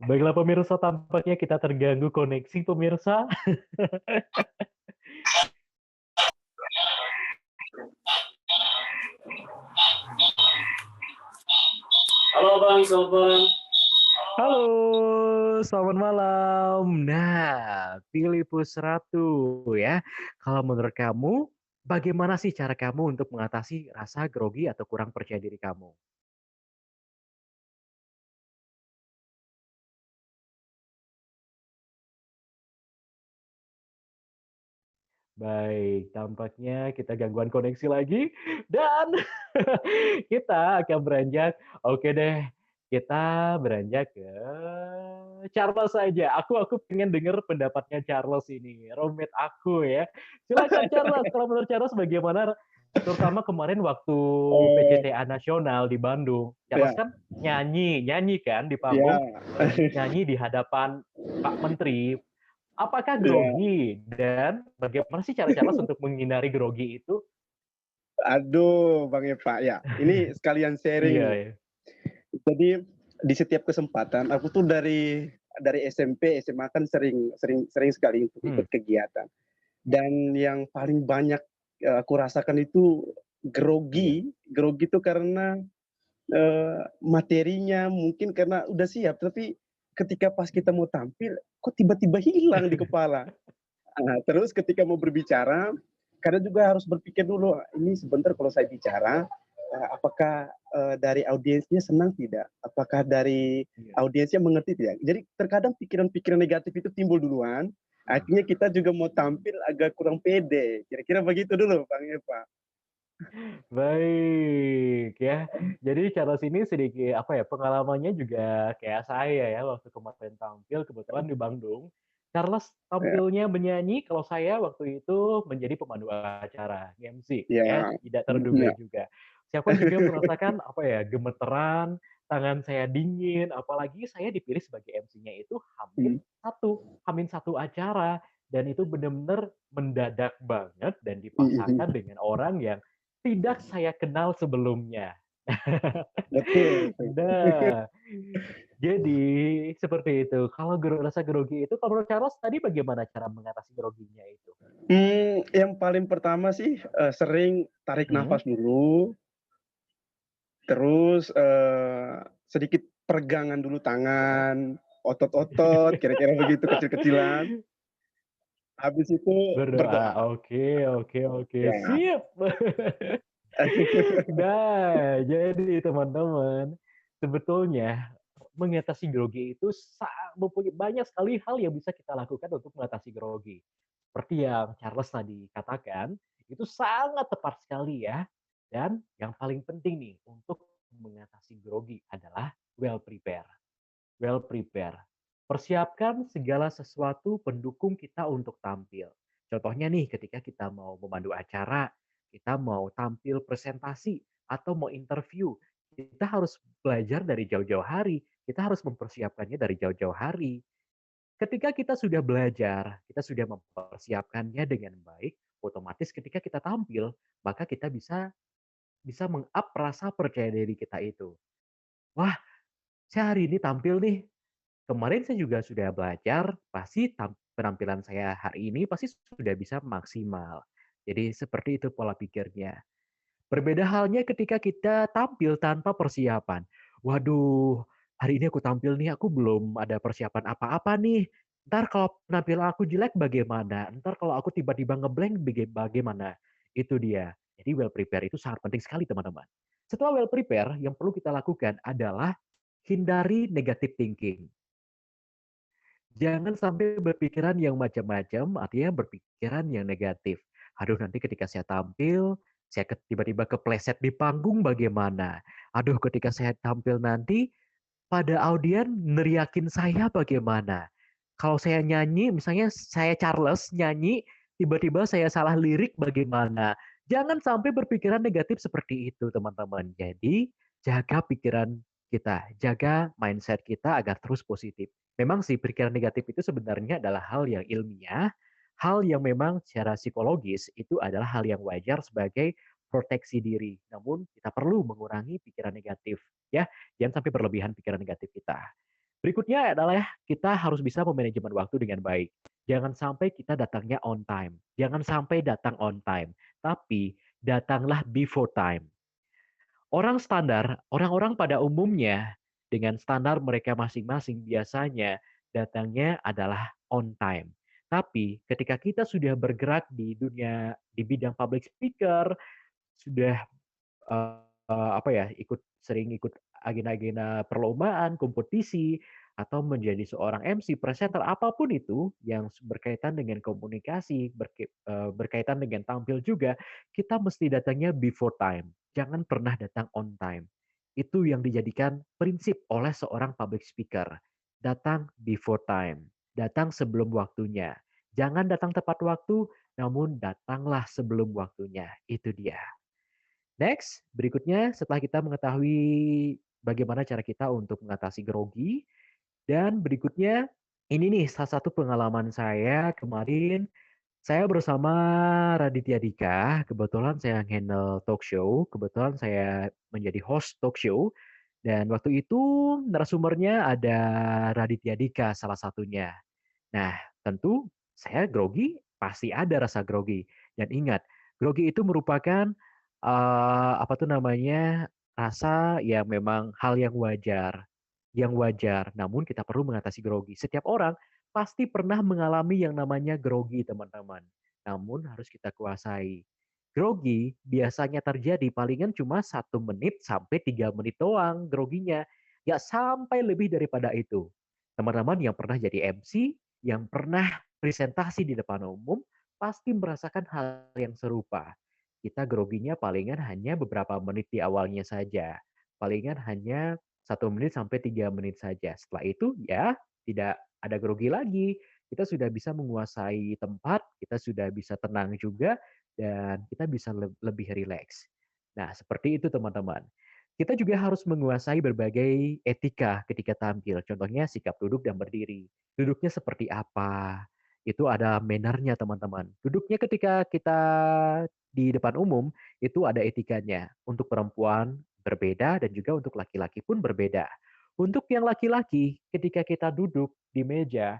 Baiklah pemirsa, tampaknya kita terganggu koneksi pemirsa. Halo Bang, selamat malam. Halo, selamat malam. Nah, Philipus 100 ya. Kalau menurut kamu, bagaimana sih cara kamu untuk mengatasi rasa grogi atau kurang percaya diri kamu? Baik, tampaknya kita gangguan koneksi lagi dan kita akan beranjak. Oke deh, kita beranjak ke Charles saja. Aku pengen dengar pendapatnya Charles ini, roommate aku ya. Silakan Charles. Kalau menurut Charles bagaimana? Terutama kemarin waktu PCTA Nasional di Bandung, Charles kan nyanyi kan di panggung, nyanyi di hadapan Pak Menteri. Apakah grogi dan bagaimana sih cara Charles untuk menghindari grogi itu? Aduh, Bang Eva, ya. Ini sekalian sharing. Iya. Jadi di setiap kesempatan, aku tuh dari SMP, SMA kan sering sekali untuk ikut kegiatan. Dan yang paling banyak aku rasakan itu grogi. Grogi itu karena materinya mungkin karena udah siap, tapi ketika pas kita mau tampil, kok tiba-tiba hilang di kepala. Terus ketika mau berbicara, kadang juga harus berpikir dulu, ini sebentar kalau saya bicara, apakah dari audiensnya senang tidak? Apakah dari audiensnya mengerti tidak? Jadi terkadang pikiran-pikiran negatif itu timbul duluan, akhirnya kita juga mau tampil agak kurang pede. Kira-kira begitu dulu, Bang Eva. Baik ya. Jadi Charles ini sedikit apa ya, pengalamannya juga kayak saya ya waktu kemarin tampil kebetulan di Bandung. Charles Ya, tampilnya menyanyi, kalau saya waktu itu menjadi pemandu acara, MC ya, ya, tidak terduga ya. juga. Siapa juga merasakan apa ya, gemeteran, tangan saya dingin, apalagi saya dipilih sebagai MC-nya itu Hamin satu acara dan itu benar-benar mendadak banget dan dipaksakan dengan orang yang tidak saya kenal sebelumnya. Betul. Nah, jadi seperti itu. Kalau rasa grogi itu, kalau menurut Charles tadi bagaimana cara mengatasi groginya itu? Yang paling pertama sih sering tarik Hmm, nafas dulu, terus sedikit peregangan dulu tangan, otot-otot, kira-kira begitu kecil-kecilan. Habis itu berdoa. berdoa. Oke, oke, oke. Ya. Sip. Nah, jadi teman-teman, sebetulnya mengatasi grogi itu mempunyai banyak sekali hal yang bisa kita lakukan untuk mengatasi grogi. Seperti yang Charles tadi katakan, itu sangat tepat sekali ya. Dan yang paling penting nih untuk mengatasi grogi adalah well prepare. Well prepare. Persiapkan segala sesuatu pendukung kita untuk tampil. Contohnya nih ketika kita mau memandu acara, kita mau tampil presentasi atau mau interview, kita harus belajar dari jauh-jauh hari. Kita harus mempersiapkannya dari jauh-jauh hari. Ketika kita sudah belajar, kita sudah mempersiapkannya dengan baik, otomatis ketika kita tampil, maka kita bisa bisa meng-up rasa percaya diri kita itu. Wah, saya hari ini tampil nih. Kemarin saya juga sudah belajar, pasti penampilan saya hari ini pasti sudah bisa maksimal. Jadi seperti itu pola pikirnya. Berbeda halnya ketika kita tampil tanpa persiapan. Waduh, hari ini aku tampil nih, aku belum ada persiapan apa-apa nih. Ntar kalau penampilan aku jelek bagaimana? Ntar kalau aku tiba-tiba ngeblank bagaimana? Itu dia. Jadi well prepare itu sangat penting sekali teman-teman. Setelah well prepare, yang perlu kita lakukan adalah hindari negative thinking. Jangan sampai berpikiran yang macam-macam, artinya berpikiran yang negatif. Aduh, nanti ketika saya tampil, saya tiba-tiba kepleset di panggung bagaimana? Aduh, ketika saya tampil nanti, pada audien neriakin saya bagaimana? Kalau saya nyanyi, misalnya saya Charles nyanyi, tiba-tiba saya salah lirik bagaimana? Jangan sampai berpikiran negatif seperti itu, teman-teman. Jadi, jaga pikiran kita, jaga mindset kita agar terus positif. Memang sih pikiran negatif itu sebenarnya adalah hal yang ilmiah, hal yang memang secara psikologis itu adalah hal yang wajar sebagai proteksi diri. Namun kita perlu mengurangi pikiran negatif, ya. Jangan sampai berlebihan pikiran negatif kita. Berikutnya adalah kita harus bisa memanajemen waktu dengan baik. Jangan sampai kita datangnya on time. Jangan sampai datang on time. Tapi datanglah before time. Orang-orang pada umumnya dengan standar mereka masing-masing biasanya datangnya adalah on time. Tapi ketika kita sudah bergerak di dunia di bidang public speaker, sudah apa ya, sering ikut agenda-agenda perlombaan, kompetisi, atau menjadi seorang MC, presenter, apapun itu yang berkaitan dengan komunikasi, berkaitan dengan tampil juga, kita mesti datangnya before time. Jangan pernah datang on time. Itu yang dijadikan prinsip oleh seorang public speaker. Datang before time. Datang sebelum waktunya. Jangan datang tepat waktu, namun datanglah sebelum waktunya. Itu dia. Next, berikutnya setelah kita mengetahui bagaimana cara kita untuk mengatasi grogi, dan berikutnya ini nih salah satu pengalaman saya kemarin, saya bersama Raditya Dika, kebetulan saya handle talk show, kebetulan saya menjadi host talk show, dan waktu itu narasumbernya ada Raditya Dika salah satunya. Nah, tentu saya grogi, pasti ada rasa grogi. Dan ingat, Grogi itu merupakan apa tuh namanya, rasa yang memang hal yang wajar. Namun kita perlu mengatasi grogi. Setiap orang pasti pernah mengalami yang namanya grogi, teman-teman. Namun harus kita kuasai. Grogi biasanya terjadi palingan cuma 1 menit sampai 3 menit doang groginya. Nggak sampai lebih daripada itu. Teman-teman yang pernah jadi MC, yang pernah presentasi di depan umum, pasti merasakan hal yang serupa. Kita groginya palingan hanya beberapa menit di awalnya saja. Palingan hanya 1 menit sampai 3 menit saja. Setelah itu ya tidak ada grogi lagi. Kita sudah bisa menguasai tempat, kita sudah bisa tenang juga, dan kita bisa lebih rileks. Nah, seperti itu teman-teman. Kita juga harus menguasai berbagai etika ketika tampil. Contohnya sikap duduk dan berdiri. Duduknya seperti apa? Itu ada mannernya teman-teman. Duduknya ketika kita di depan umum, itu ada etikanya. Untuk perempuan berbeda dan juga untuk laki-laki pun berbeda. Untuk yang laki-laki, ketika kita duduk di meja,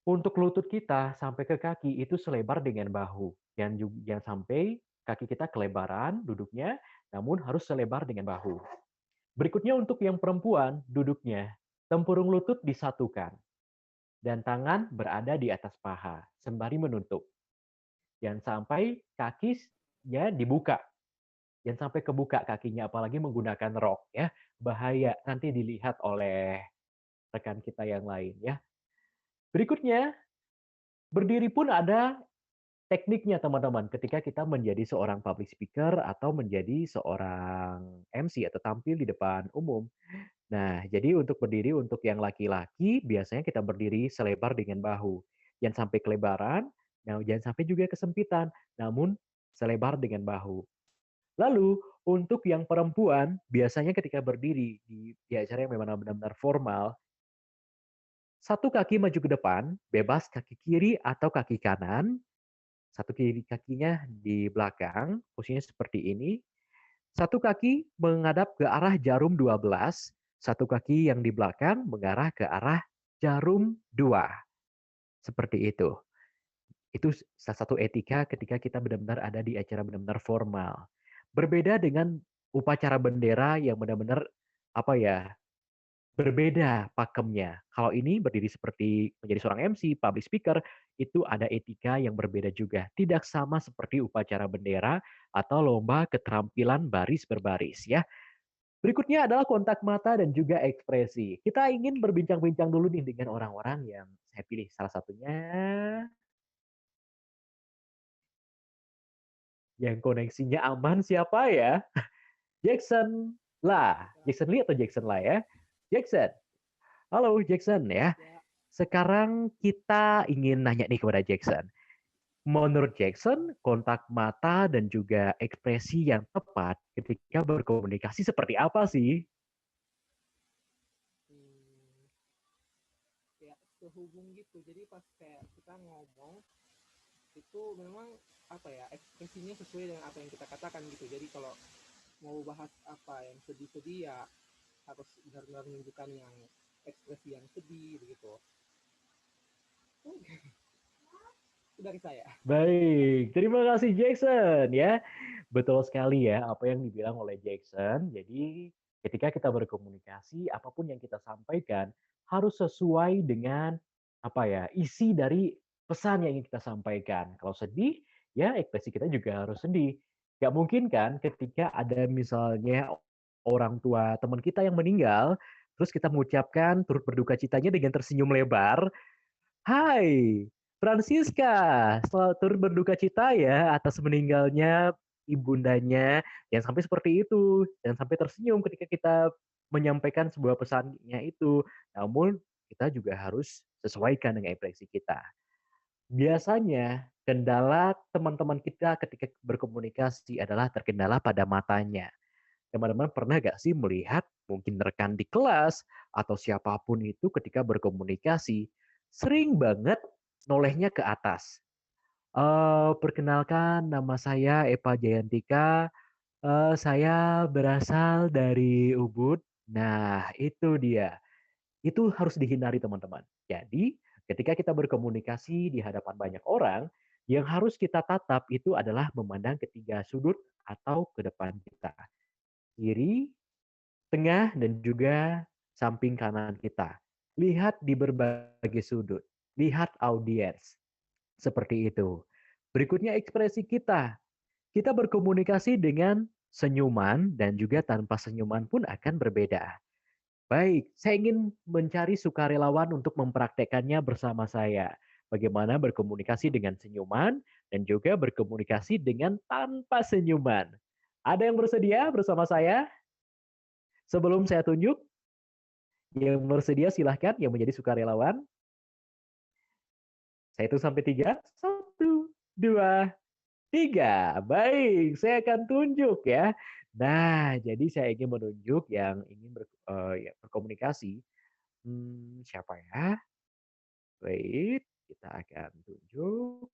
untuk lutut kita sampai ke kaki itu selebar dengan bahu. Jangan sampai kaki kita kelebaran duduknya, namun harus selebar dengan bahu. Berikutnya untuk yang perempuan, duduknya tempurung lutut disatukan dan tangan berada di atas paha sembari menutup. Jangan sampai kakinya dibuka. Jangan sampai kebuka kakinya, apalagi menggunakan rok ya. Bahaya nanti dilihat oleh rekan kita yang lain ya. Berikutnya, berdiri pun ada tekniknya teman-teman. Ketika kita menjadi seorang public speaker atau menjadi seorang MC atau tampil di depan umum. Nah, jadi untuk berdiri untuk yang laki-laki biasanya kita berdiri selebar dengan bahu. Jangan sampai kelebaran, nah jangan sampai juga kesempitan, namun selebar dengan bahu. Lalu untuk yang perempuan biasanya ketika berdiri di acara yang memang benar-benar formal, satu kaki maju ke depan, bebas kaki kiri atau kaki kanan, satu kiri kakinya di belakang, posisinya seperti ini. Satu kaki menghadap ke arah jarum 12, satu kaki yang di belakang mengarah ke arah jarum 2. Seperti itu. Itu salah satu etika ketika kita benar-benar ada di acara benar-benar formal. Berbeda dengan upacara bendera yang benar-benar apa ya, berbeda pakemnya. Kalau ini berdiri seperti menjadi seorang MC, public speaker, itu ada etika yang berbeda juga. Tidak sama seperti upacara bendera atau lomba keterampilan baris berbaris ya. Berikutnya adalah kontak mata dan juga ekspresi. Kita ingin berbincang-bincang dulu nih dengan orang-orang yang saya pilih. Salah satunya yang koneksinya aman siapa ya? Jackson lah. Jackson Lee atau Jackson lah ya? Jackson. Halo Jackson ya. Sekarang kita ingin nanya nih kepada Jackson. Menurut Jackson, kontak mata dan juga ekspresi yang tepat ketika berkomunikasi seperti apa sih? Kayak sehubung gitu. Jadi pas kayak kita ngomong itu memang apa ya, ekspresinya sesuai dengan apa yang kita katakan gitu. Jadi kalau mau bahas apa yang sedih-sedih ya harus benar-benar menunjukkan yang ekspresi yang sedih begitu. Itu dari saya. Baik, terima kasih Jackson ya. Betul sekali ya apa yang dibilang oleh Jackson. Jadi ketika kita berkomunikasi, apapun yang kita sampaikan harus sesuai dengan apa ya, isi dari pesan yang ingin kita sampaikan. Kalau sedih, ya ekspresi kita juga harus sedih. Gak mungkin kan ketika ada misalnya orang tua teman kita yang meninggal, terus kita mengucapkan turut berduka citanya dengan tersenyum lebar. Hai, Francisca, selamat turut berduka cita ya atas meninggalnya ibundanya. Jangan sampai seperti itu, jangan sampai tersenyum ketika kita menyampaikan sebuah pesannya itu. Namun kita juga harus sesuaikan dengan ekspresi kita. Biasanya kendala teman-teman kita ketika berkomunikasi adalah terkendala pada matanya. Teman-teman pernah gak sih melihat mungkin rekan di kelas atau siapapun itu ketika berkomunikasi sering banget nolehnya ke atas. Perkenalkan nama saya Eva Jayantika, saya berasal dari Ubud. Nah, itu dia. Itu harus dihindari teman-teman. Jadi, ketika kita berkomunikasi di hadapan banyak orang, Yang harus kita tatap itu adalah memandang ketiga sudut atau ke depan kita. Kiri, tengah, dan juga samping kanan kita. Lihat di berbagai sudut. Lihat audiens. Seperti itu. Berikutnya ekspresi kita. Kita berkomunikasi dengan senyuman dan juga tanpa senyuman pun akan berbeda. Baik, saya ingin mencari sukarelawan untuk mempraktekannya bersama saya. Bagaimana berkomunikasi dengan senyuman dan juga berkomunikasi dengan tanpa senyuman. Ada yang bersedia bersama saya? Sebelum saya tunjuk, yang bersedia silahkan yang menjadi sukarelawan. Saya hitung sampai 3. 1, 2, 3. Baik, saya akan tunjuk ya. Nah, jadi saya ingin menunjuk yang ingin berkomunikasi. Siapa ya? Wait, kita akan tunjuk.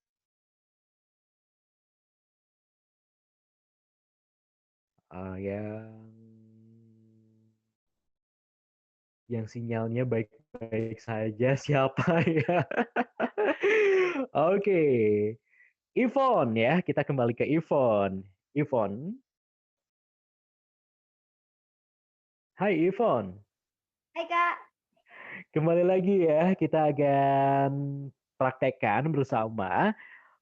Yang sinyalnya baik-baik saja siapa ya? Oke. Ivon ya, kita kembali ke Ivon. Ivon. Hai Ivon. Hai Kak. Kembali lagi ya, kita akan praktekkan bersama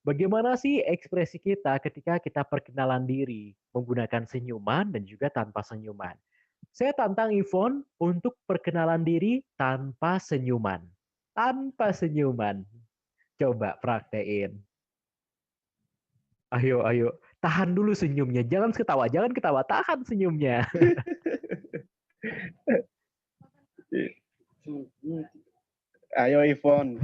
bagaimana sih ekspresi kita ketika kita perkenalan diri menggunakan senyuman dan juga tanpa senyuman. Saya tantang Ivon untuk perkenalan diri tanpa senyuman. Tanpa senyuman. Coba praktein. Ayo, ayo. Tahan dulu senyumnya. Jangan ketawa. Tahan senyumnya. Ayo Ivon.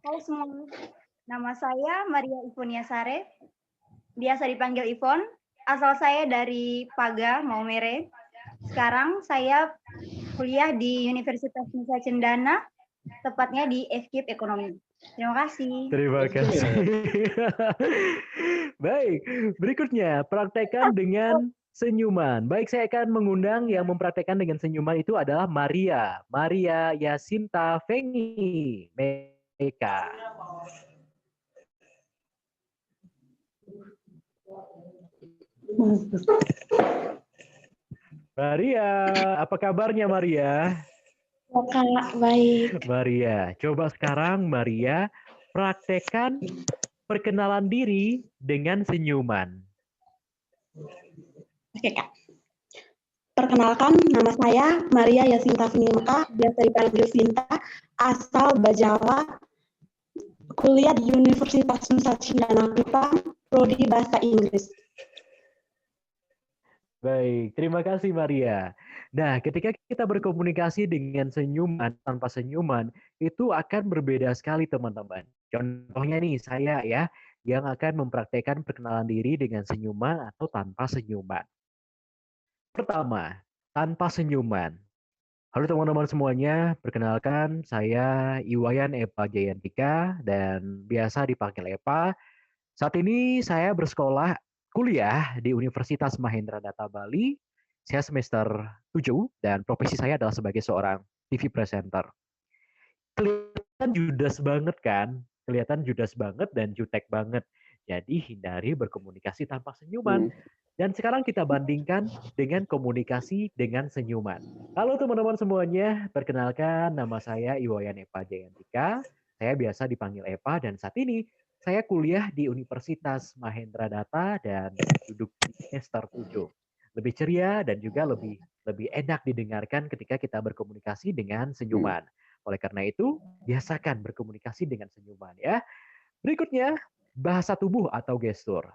Halo semua, nama saya Maria Ivonia Sare, biasa dipanggil Ivon. Asal saya dari Paga, Maumere. Sekarang saya kuliah di Universitas Nusa Cendana, tepatnya di FKIP Ekonomi. Terima kasih. Terima kasih. Baik, berikutnya praktekkan dengan senyuman. Baik, saya akan mengundang yang mempraktekkan dengan senyuman itu adalah Maria. Maria Yasinta Fengi Meka. Maria, apa kabarnya Maria? Kak, baik. Maria, coba sekarang Maria praktekkan perkenalan diri dengan senyuman. Oke Kak. Perkenalkan, nama saya Maria Yasinta Finimka, biasa dipanggil Sinta, asal Bajawa, kuliah di Universitas Nusa Cendana Kupang, prodi Bahasa Inggris. Baik, terima kasih Maria. Nah, ketika kita berkomunikasi dengan senyuman, tanpa senyuman, itu akan berbeda sekali teman-teman. Contohnya nih, saya ya, yang akan mempraktekkan perkenalan diri dengan senyuman atau tanpa senyuman. Pertama, tanpa senyuman. Halo teman-teman semuanya, perkenalkan saya Iwayan Epa Jayantika dan biasa dipanggil Epa. Saat ini saya bersekolah kuliah di Universitas Mahendradatta Bali. Saya semester 7 dan profesi saya adalah sebagai seorang TV presenter. Kelihatan judes banget kan? Kelihatan judes banget dan jutek banget. Jadi hindari berkomunikasi tanpa senyuman. Dan sekarang kita bandingkan dengan komunikasi dengan senyuman. Halo teman-teman semuanya, perkenalkan nama saya Iwayan Epa Jayantika. Saya biasa dipanggil Epa dan saat ini saya kuliah di Universitas Mahendradatta dan duduk di semester 7. Lebih ceria dan juga lebih enak didengarkan ketika kita berkomunikasi dengan senyuman. Oleh karena itu, biasakan berkomunikasi dengan senyuman ya. Berikutnya, bahasa tubuh atau gestur.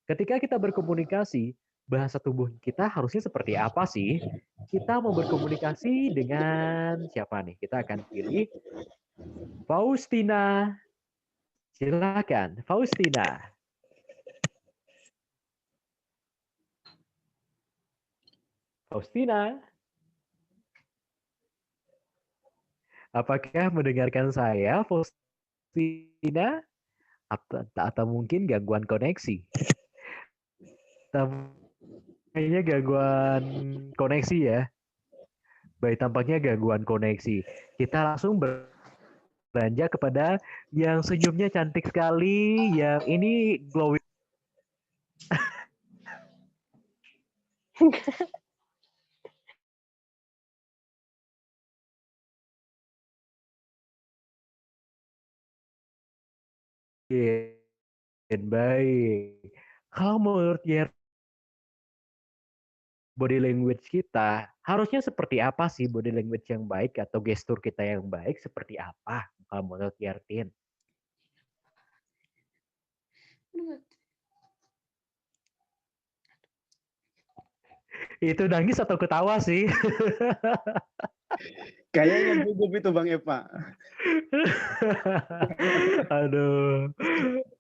Ketika kita berkomunikasi, bahasa tubuh kita harusnya seperti apa sih? Kita mau berkomunikasi dengan siapa nih? Kita akan pilih Faustina. Silakan, Faustina. Faustina. Apakah mendengarkan saya, Faustina? Atau mungkin gangguan koneksi? Kayaknya gangguan koneksi ya. Baik, tampaknya gangguan koneksi. Kita langsung beranjak kepada yang senyumnya cantik sekali, yang ini glowing. Baik. Kalau menurut Yer, body language kita harusnya seperti apa sih body language yang baik atau gestur kita yang baik seperti apa kalau menurut Yertin? Itu nangis atau ketawa sih? Kayaknya gugup itu Bang Eva. Aduh.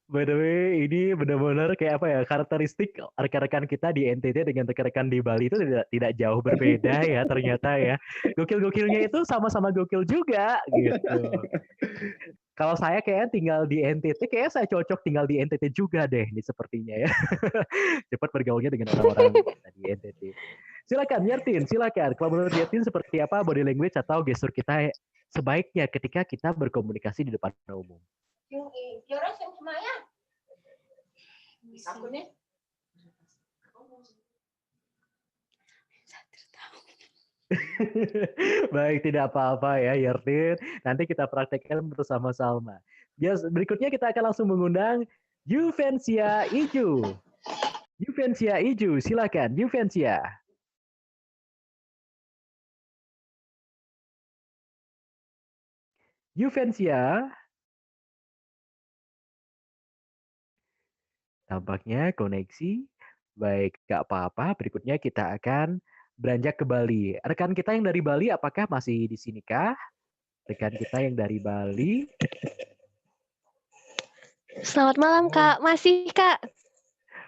By the way, ini benar-benar kayak apa ya, karakteristik rekan-rekan kita di NTT dengan rekan-rekan di Bali itu tidak jauh berbeda ya ternyata ya. Gokil-gokilnya itu sama-sama gokil juga gitu. Kalau saya kayaknya tinggal di NTT, kayaknya saya cocok tinggal di NTT juga deh, ini sepertinya ya. Cepat bergaulnya dengan orang-orang di NTT. Silakan, Yertin, silakan. Kalau menurut Yertin seperti apa body language atau gestur kita sebaiknya ketika kita berkomunikasi di depan umum? Baik, tidak apa-apa ya, Yertin. Nanti kita praktekkan bersama-sama. Berikutnya kita akan langsung mengundang Juvencia Iju. Juvencia Iju, silakan, Juvencia. Juvencia. Tampaknya koneksi. Baik, nggak apa-apa. Berikutnya kita akan beranjak ke Bali. Rekan kita yang dari Bali, apakah masih di sini kah? Rekan kita yang dari Bali. Selamat malam, Kak. Masih, Kak.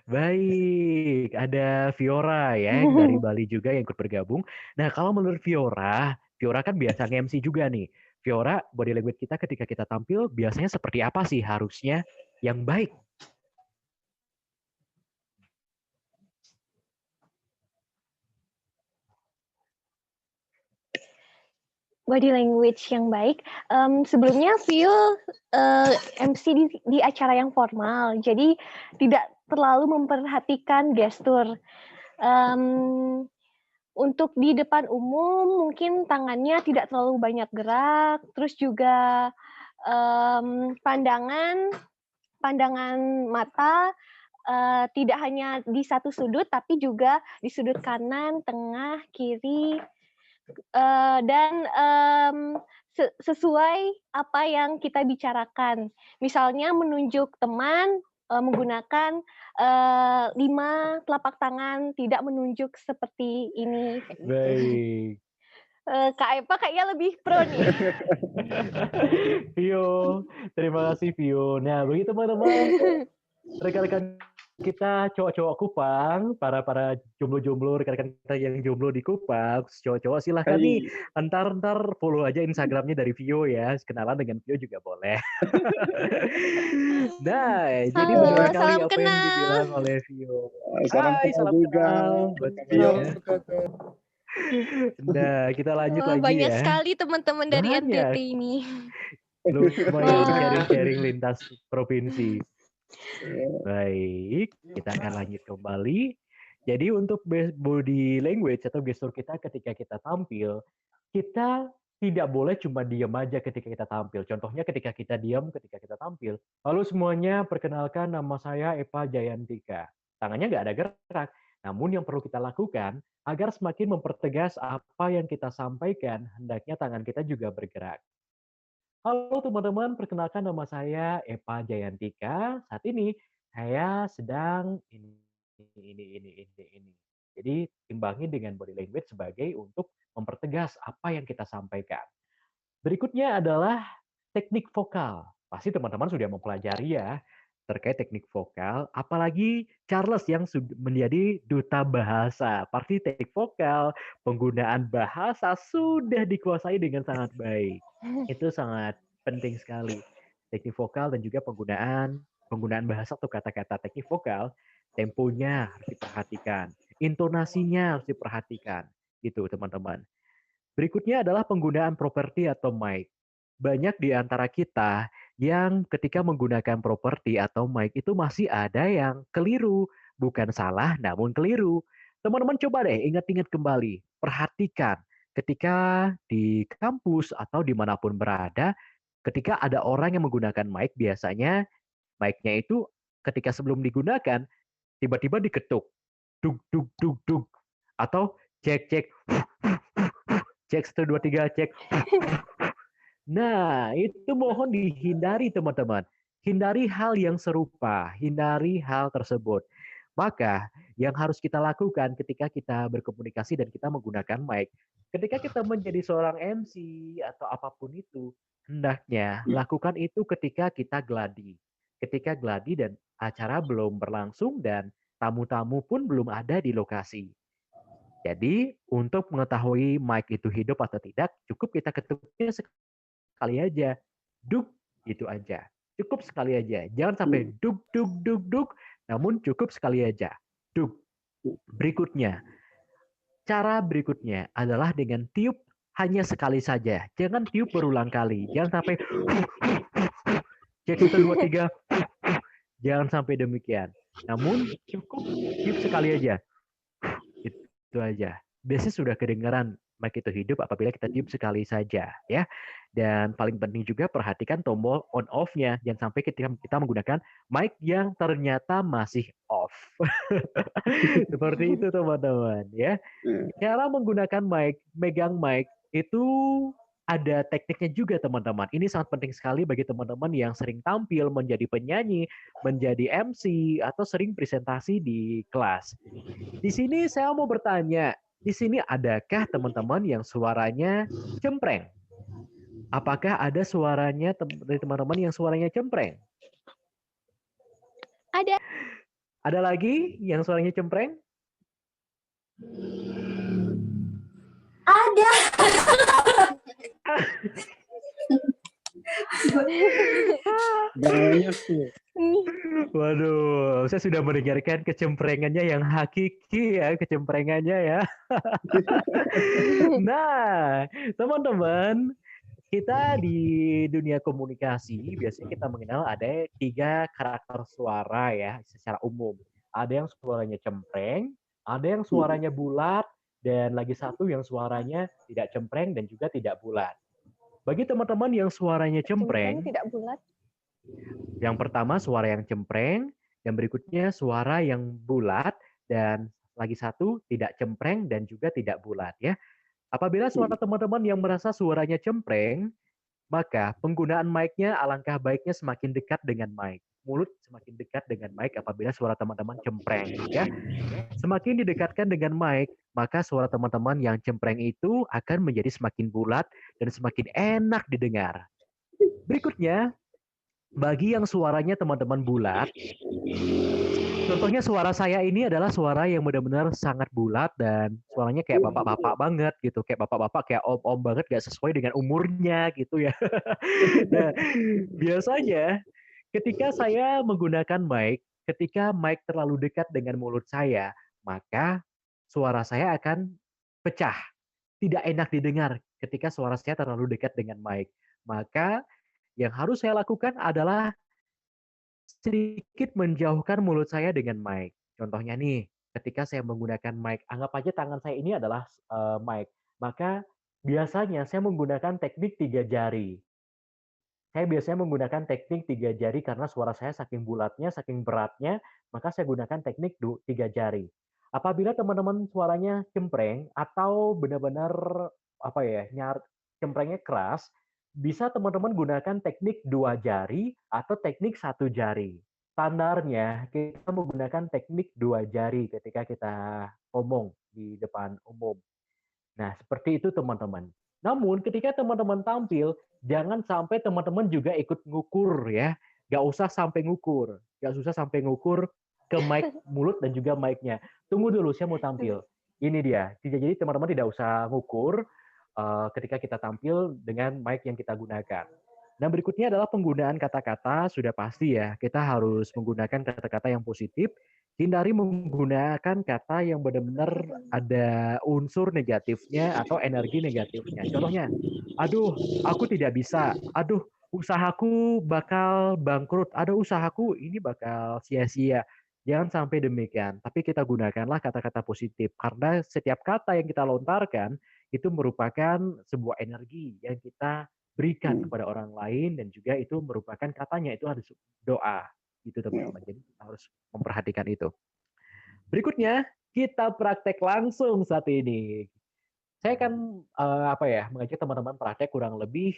Baik, ada Fiora ya yang dari Bali juga yang ikut bergabung. Nah, kalau menurut Fiora kan biasa nge-MC juga nih. Fiora, body language kita ketika kita tampil biasanya seperti apa sih harusnya yang baik? Body language yang baik. Sebelumnya Vio MC di acara yang formal, jadi tidak terlalu memperhatikan gestur. Untuk di depan umum mungkin tangannya tidak terlalu banyak gerak, terus juga pandangan mata tidak hanya di satu sudut, tapi juga di sudut kanan, tengah, kiri, dan sesuai apa yang kita bicarakan. Misalnya menunjuk teman menggunakan 5 telapak tangan, tidak menunjuk seperti ini. Baik. Kak Eva kayaknya lebih pro nih. Vio, terima kasih Vio. Nah, begitu teman-teman, rekan-rekan kita cowok-cowok Kupang, para jomblo-jomblo, rekan-rekan kita yang jomblo di Kupang, cowok-cowok silahkan nih, ntar follow aja Instagramnya dari Vio ya, kenalan dengan Vio juga boleh. Nah, jadi benar sekali apa yang dibilang oleh Vio. Hai, salam kenal buat Vio. Nah, kita lanjut lagi banyak ya. Banyak sekali teman-teman dari NTT ini. Lumayan sharing lintas provinsi. Baik, kita akan lanjut kembali. Jadi untuk body language atau gestur kita ketika kita tampil, kita tidak boleh cuma diam aja ketika kita tampil. Contohnya ketika kita diam ketika kita tampil. Lalu semuanya perkenalkan nama saya Eva Jayantika. Tangannya nggak ada gerak. Namun yang perlu kita lakukan agar semakin mempertegas apa yang kita sampaikan, hendaknya tangan kita juga bergerak. Halo teman-teman, perkenalkan nama saya Eva Jayantika. Saat ini saya sedang ini. Jadi imbangi dengan body language sebagai untuk mempertegas apa yang kita sampaikan. Berikutnya adalah teknik vokal. Pasti teman-teman sudah mempelajari ya terkait teknik vokal, apalagi Charles yang menjadi duta bahasa. Pasti teknik vokal, penggunaan bahasa sudah dikuasai dengan sangat baik. Itu sangat penting sekali. Teknik vokal dan juga penggunaan bahasa atau kata-kata teknik vokal, temponya harus diperhatikan, intonasinya harus diperhatikan, gitu teman-teman. Berikutnya adalah penggunaan properti atau mic. Banyak di antara kita yang ketika menggunakan properti atau mic itu masih ada yang keliru. Bukan salah, namun keliru. Teman-teman coba deh ingat-ingat kembali. Perhatikan ketika di kampus atau dimanapun berada, ketika ada orang yang menggunakan mic, biasanya mic-nya itu ketika sebelum digunakan, tiba-tiba diketuk. Duk, duk, duk, duk. Atau cek, cek. Cek 1, 2, 3, cek. Nah, itu mohon dihindari teman-teman. Hindari hal yang serupa, hindari hal tersebut. Maka yang harus kita lakukan ketika kita berkomunikasi dan kita menggunakan mic, ketika kita menjadi seorang MC atau apapun itu, hendaknya lakukan itu ketika kita gladi. Ketika gladi dan acara belum berlangsung dan tamu-tamu pun belum ada di lokasi. Jadi, untuk mengetahui mic itu hidup atau tidak, cukup kita ketuknya sekali aja. Duk, gitu aja. Cukup sekali aja. Jangan sampai duk, duk, duk, duk, namun cukup sekali aja. Duk. Berikutnya, cara berikutnya adalah dengan tiup hanya sekali saja. Jangan tiup berulang kali. Jangan sampai cek 1, 2, 3. Jangan sampai demikian. Namun cukup tiup sekali aja. Itu aja. Biasanya sudah kedengaran mic itu hidup apabila kita tiup sekali saja, ya. Dan paling penting juga perhatikan tombol on off-nya. Jangan sampai ketika kita menggunakan mic yang ternyata masih off. Seperti itu teman-teman, ya. Cara menggunakan mic, megang mic itu ada tekniknya juga teman-teman. Ini sangat penting sekali bagi teman-teman yang sering tampil menjadi penyanyi, menjadi MC, atau sering presentasi di kelas. Di sini saya mau bertanya, di sini adakah teman-teman yang suaranya cempreng? Apakah ada suaranya dari teman-teman yang suaranya cempreng? Ada. Ada lagi yang suaranya cempreng? Ada. Banyak sih. Waduh, saya sudah mendengarkan kecemprengannya yang hakiki ya, kecemprengannya ya. Nah, teman-teman, kita di dunia komunikasi biasanya kita mengenal ada 3 karakter suara ya secara umum. Ada yang suaranya cempreng, ada yang suaranya bulat, dan lagi satu yang suaranya tidak cempreng dan juga tidak bulat. Bagi teman-teman yang suaranya cempreng, tidak bulat. Yang pertama suara yang cempreng, yang berikutnya suara yang bulat, dan lagi satu tidak cempreng dan juga tidak bulat ya. Apabila suara teman-teman yang merasa suaranya cempreng, maka penggunaan mic-nya alangkah baiknya semakin dekat dengan mic. Mulut semakin dekat dengan mic apabila suara teman-teman cempreng ya. Semakin didekatkan dengan mic, maka suara teman-teman yang cempreng itu akan menjadi semakin bulat dan semakin enak didengar. Berikutnya, bagi yang suaranya teman-teman bulat, contohnya suara saya ini adalah suara yang benar-benar sangat bulat dan suaranya kayak bapak-bapak banget gitu, kayak bapak-bapak, kayak om-om banget, gak sesuai dengan umurnya gitu ya. Nah, biasanya ketika saya menggunakan mic, ketika mic terlalu dekat dengan mulut saya, maka suara saya akan pecah. Tidak enak didengar ketika suara saya terlalu dekat dengan mic. Maka yang harus saya lakukan adalah sedikit menjauhkan mulut saya dengan mic. Contohnya nih, ketika saya menggunakan mic, anggap aja tangan saya ini adalah mic. Maka biasanya saya menggunakan teknik 3 jari. Saya biasanya menggunakan teknik 3 jari karena suara saya saking bulatnya, saking beratnya, maka saya gunakan teknik 3 jari. Apabila teman-teman suaranya cempreng atau benar-benar apa ya, cemprengnya keras, bisa teman-teman gunakan teknik 2 jari atau teknik 1 jari. Standarnya kita menggunakan teknik 2 jari ketika kita ngomong di depan umum. Nah, seperti itu teman-teman. Namun ketika teman-teman tampil, jangan sampai teman-teman juga ikut ngukur ya. Gak usah sampai ngukur. Gak usah sampai ngukur ke mic mulut dan juga mic-nya. Tunggu dulu, saya mau tampil. Ini dia. Jadi teman-teman tidak usah ngukur ketika kita tampil dengan mic yang kita gunakan. Nah, berikutnya adalah penggunaan kata-kata. Sudah pasti ya, kita harus menggunakan kata-kata yang positif. hindari menggunakan kata yang benar-benar ada unsur negatifnya atau energi negatifnya. Contohnya, aduh, aku tidak bisa. Aduh, usahaku bakal bangkrut. Aduh, usahaku ini bakal sia-sia. Jangan sampai demikian. Tapi kita gunakanlah kata-kata positif. Karena setiap kata yang kita lontarkan itu merupakan sebuah energi yang kita berikan kepada orang lain dan juga itu merupakan katanya itu harus doa gitu teman-teman. Jadi kita harus memperhatikan itu. Berikutnya kita praktek langsung saat ini. Saya akan mengajak teman-teman praktek kurang lebih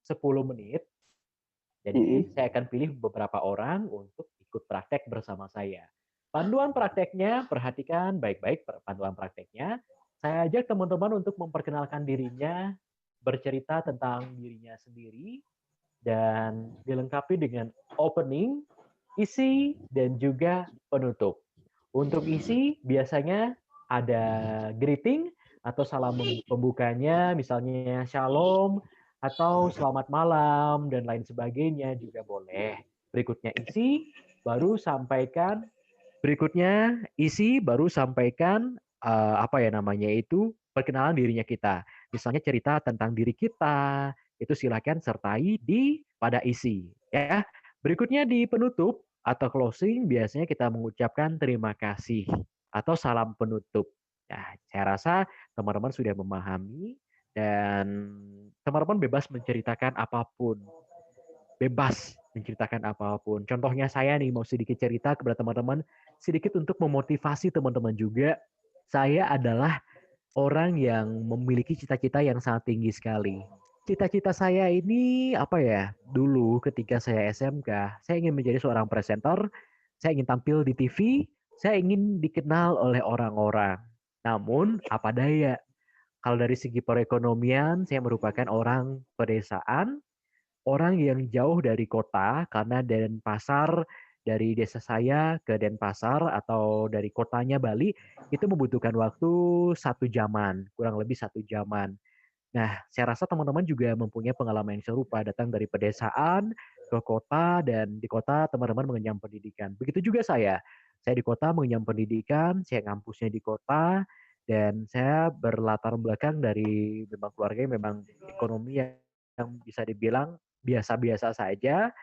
10 menit. Jadi saya akan pilih beberapa orang untuk ikut praktek bersama saya. Panduan prakteknya, perhatikan baik-baik panduan prakteknya. Saya ajak teman-teman untuk memperkenalkan dirinya, bercerita tentang dirinya sendiri, dan dilengkapi dengan opening, isi, dan juga penutup. Untuk isi, biasanya ada greeting atau salam pembukanya, misalnya shalom, atau selamat malam, dan lain sebagainya juga boleh. Berikutnya isi, baru sampaikan perkenalan dirinya kita. Misalnya cerita tentang diri kita, itu silakan sertai pada isi. Ya. Berikutnya di penutup atau closing biasanya kita mengucapkan terima kasih atau salam penutup. Nah, saya rasa teman-teman sudah memahami dan teman-teman bebas menceritakan apapun. Bebas menceritakan apapun. Contohnya saya nih mau sedikit cerita kepada teman-teman, sedikit untuk memotivasi teman-teman juga. Saya adalah orang yang memiliki cita-cita yang sangat tinggi sekali. Cita-cita saya ini dulu ketika saya SMK, saya ingin menjadi seorang presenter, saya ingin tampil di TV, saya ingin dikenal oleh orang-orang. Namun, apa daya, kalau dari segi perekonomian, saya merupakan orang pedesaan, orang yang jauh dari kota, karena Denpasar, dari desa saya ke Denpasar atau dari kotanya Bali, itu membutuhkan waktu 1 jaman, kurang lebih 1 jaman. Nah, saya rasa teman-teman juga mempunyai pengalaman yang serupa, datang dari pedesaan ke kota, dan di kota teman-teman mengenyam pendidikan. Begitu juga saya di kota mengenyam pendidikan, saya ngampusnya di kota, dan saya berlatar belakang dari memang keluarga yang memang ekonomi yang bisa dibilang biasa-biasa saja,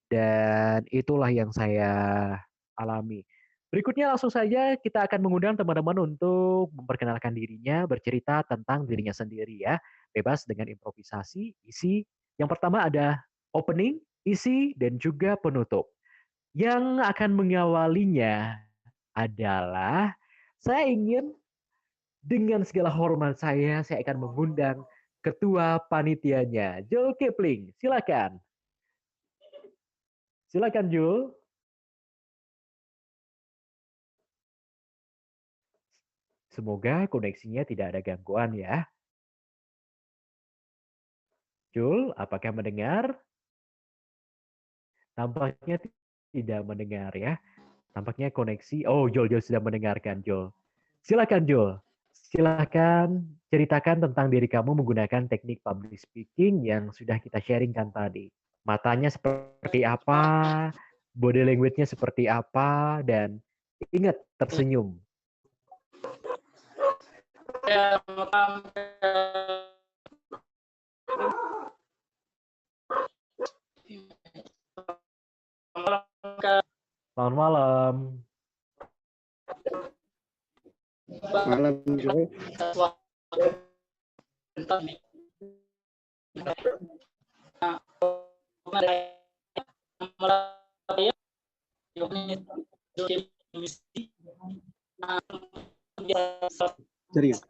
dan itulah yang saya alami. Berikutnya langsung saja kita akan mengundang teman-teman untuk memperkenalkan dirinya, bercerita tentang dirinya sendiri ya. Bebas dengan improvisasi, isi. Yang pertama ada opening, isi, dan juga penutup. Yang akan mengawalinya adalah saya ingin dengan segala hormat saya akan mengundang ketua panitianya, Joel Kipling. Silakan. Silakan Joel. Semoga koneksinya tidak ada gangguan ya. Joel, apakah mendengar? Tampaknya tidak mendengar ya. Tampaknya koneksi. Oh, Joel sudah mendengarkan, Joel. Silakan Joel. Silakan ceritakan tentang diri kamu menggunakan teknik public speaking yang sudah kita sharingkan tadi. Matanya seperti apa, body language-nya seperti apa, dan ingat tersenyum. Selamat malam. Malam Joel. Jaringan.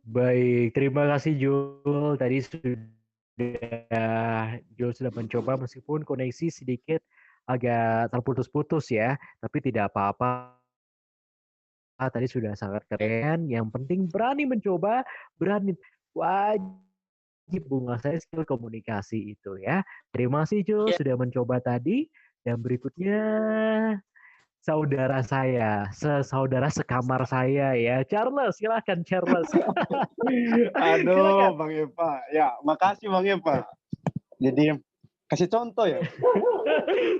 Baik, terima kasih Jul. Tadi Jul sudah mencoba meskipun koneksi sedikit agak terputus-putus ya, tapi tidak apa-apa. Tadi sudah sangat keren. Yang penting berani mencoba, berani wajib menguasai skill komunikasi itu ya. Terima kasih Jo sudah mencoba tadi. Dan berikutnya saudara saya, saudara sekamar saya ya. Charles, silahkan Charles. Aduh, Silakan. Bang Eva. Ya, makasih Bang Eva. Jadi kasih contoh ya.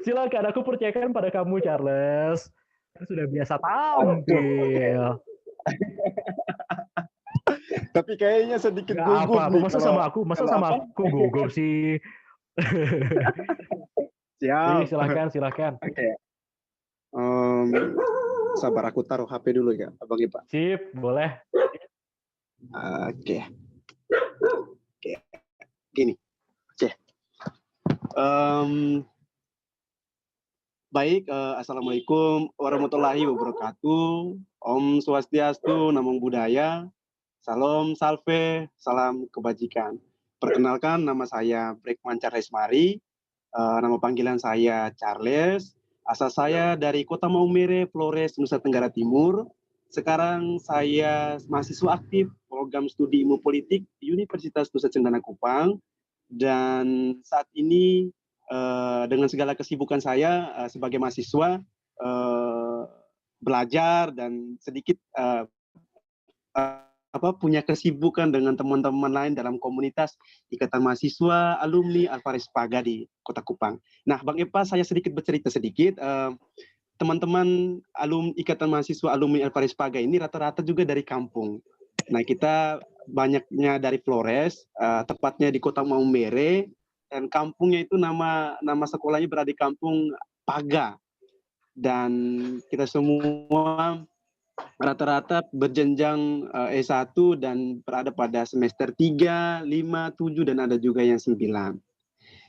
Silakan, aku percayakan pada kamu Charles. Sudah biasa tampil. Tapi kayaknya sedikit Gak gugup apa-apa, nih masa sama aku gugup sih. Siap. Silakan. Oke. Sabar, aku taruh HP dulu ya, Bang Eva. Sip, boleh. Oke. Gini. Oke. Baik, Assalamualaikum warahmatullahi wabarakatuh. Om Swastiastu, Namo Buddhaya. Salam salve, salam kebajikan. Perkenalkan, nama saya Brekman Charles Mari. Nama panggilan saya Charles. Asal saya dari Kota Maumere, Flores, Nusa Tenggara Timur. Sekarang saya mahasiswa aktif program studi ilmu politik di Universitas Nusa Cendana Kupang. Dan saat ini dengan segala kesibukan saya sebagai mahasiswa belajar dan sedikit punya kesibukan dengan teman-teman lain dalam komunitas Ikatan Mahasiswa Alumni Alvarez Paga di Kota Kupang. Nah, Bang Eva, saya sedikit bercerita sedikit. Teman-teman Ikatan Mahasiswa Alumni Alvarez Paga ini rata-rata juga dari kampung. Nah, kita banyaknya dari Flores, tepatnya di Kota Maumere, dan kampungnya itu nama sekolahnya berada di Kampung Paga. Dan kita semua rata-rata berjenjang S1 dan berada pada semester 3, 5, 7, dan ada juga yang 9.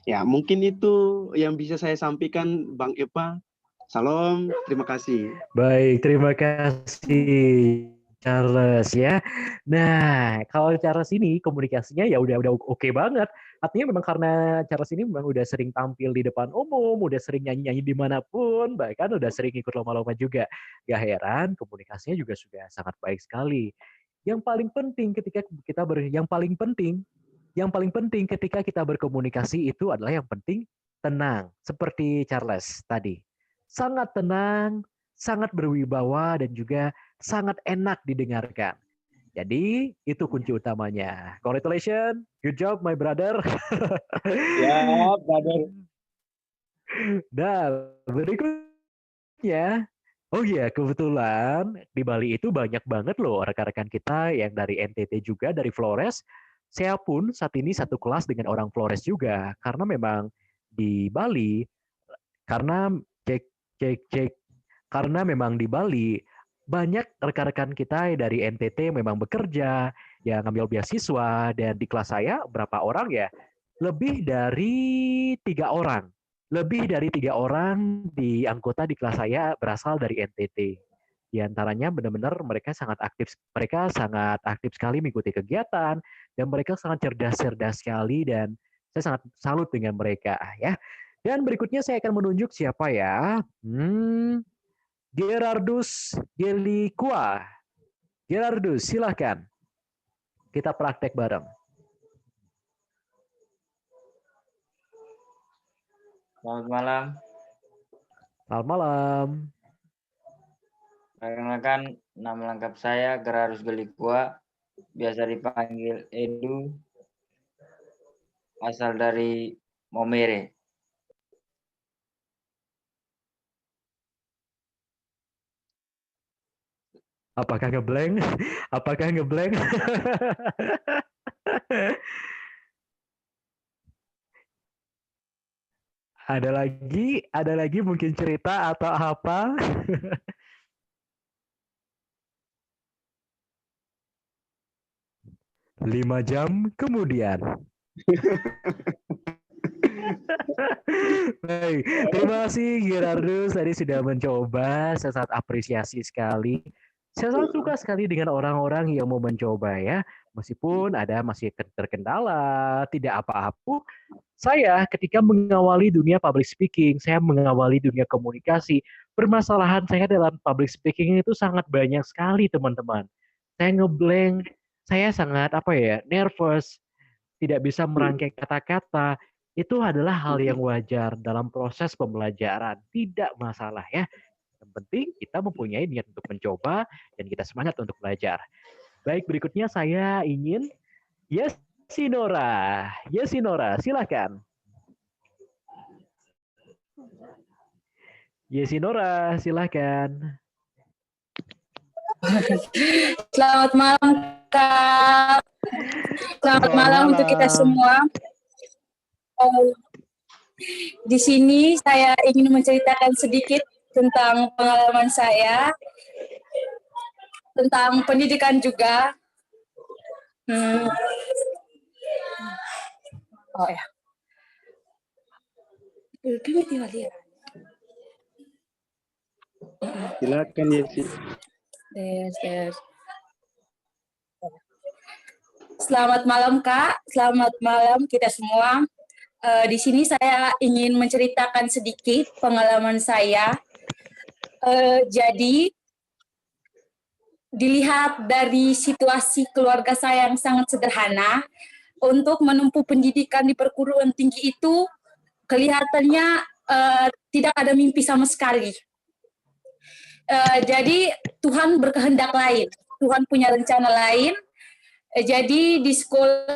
Ya, mungkin itu yang bisa saya sampaikan, Bang Eva. Salam, terima kasih. Baik, terima kasih Charles ya. Nah, kalau Charles ini komunikasinya ya udah oke banget. Artinya memang karena Charles ini memang udah sering tampil di depan umum, udah sering nyanyi-nyanyi dimanapun, bahkan udah sering ikut lomba-lomba juga. Gak heran komunikasinya juga sudah sangat baik sekali. Yang paling penting ketika ketika kita berkomunikasi itu adalah yang penting tenang, seperti Charles tadi. Sangat tenang, sangat berwibawa, dan juga sangat enak didengarkan. Jadi, itu kunci utamanya. Congratulations, good job my brother. Ya, brother. Dan berikutnya, oh iya, kebetulan di Bali itu banyak banget loh rekan-rekan kita yang dari NTT juga, dari Flores. Saya pun saat ini satu kelas dengan orang Flores juga, karena memang di Bali, karena karena memang di Bali banyak rekan-rekan kita dari NTT memang bekerja, yang ngambil beasiswa, dan di kelas saya berapa orang ya? Lebih dari 3 orang. Lebih dari 3 orang di anggota di kelas saya berasal dari NTT. Di antaranya benar-benar mereka sangat aktif sekali mengikuti kegiatan, dan mereka sangat cerdas sekali, dan saya sangat salut dengan mereka ya. Dan berikutnya saya akan menunjuk siapa ya? Gerardus Gelikua. Gerardus, silahkan. Kita praktek bareng. Selamat malam. Selamat malam. Perkenalkan, nama lengkap saya Gerardus Gelikua, biasa dipanggil Edu, asal dari Maumere. Apakah ngeblank? Apakah ngeblank? Ada lagi mungkin cerita atau apa? 5 jam kemudian. Baik, terima kasih Gerardus tadi sudah mencoba. Saya sangat apresiasi sekali. Saya sangat suka sekali dengan orang-orang yang mau mencoba ya. Meskipun ada masih terkendala, tidak apa-apa. Saya ketika mengawali dunia public speaking, saya mengawali dunia komunikasi, permasalahan saya dalam public speaking itu sangat banyak sekali teman-teman. Saya ngeblank, saya sangat nervous, tidak bisa merangkai kata-kata, itu adalah hal yang wajar dalam proses pembelajaran. Tidak masalah ya. Yang penting kita mempunyai niat untuk mencoba dan kita semangat untuk belajar. Baik, berikutnya saya ingin Yesinora. Yesinora, silakan. Yesinora, silakan. Selamat malam, Kak. Selamat malam untuk kita semua. Di sini saya ingin menceritakan sedikit tentang pengalaman saya, tentang pendidikan juga. Oh ya. Silakan Yesi. Selamat malam Kak, selamat malam kita semua. Di sini saya ingin menceritakan sedikit pengalaman saya. Jadi dilihat dari situasi keluarga saya yang sangat sederhana, untuk menempuh pendidikan di perguruan tinggi itu kelihatannya tidak ada mimpi sama sekali. Jadi Tuhan berkehendak lain, Tuhan punya rencana lain. Jadi di sekolah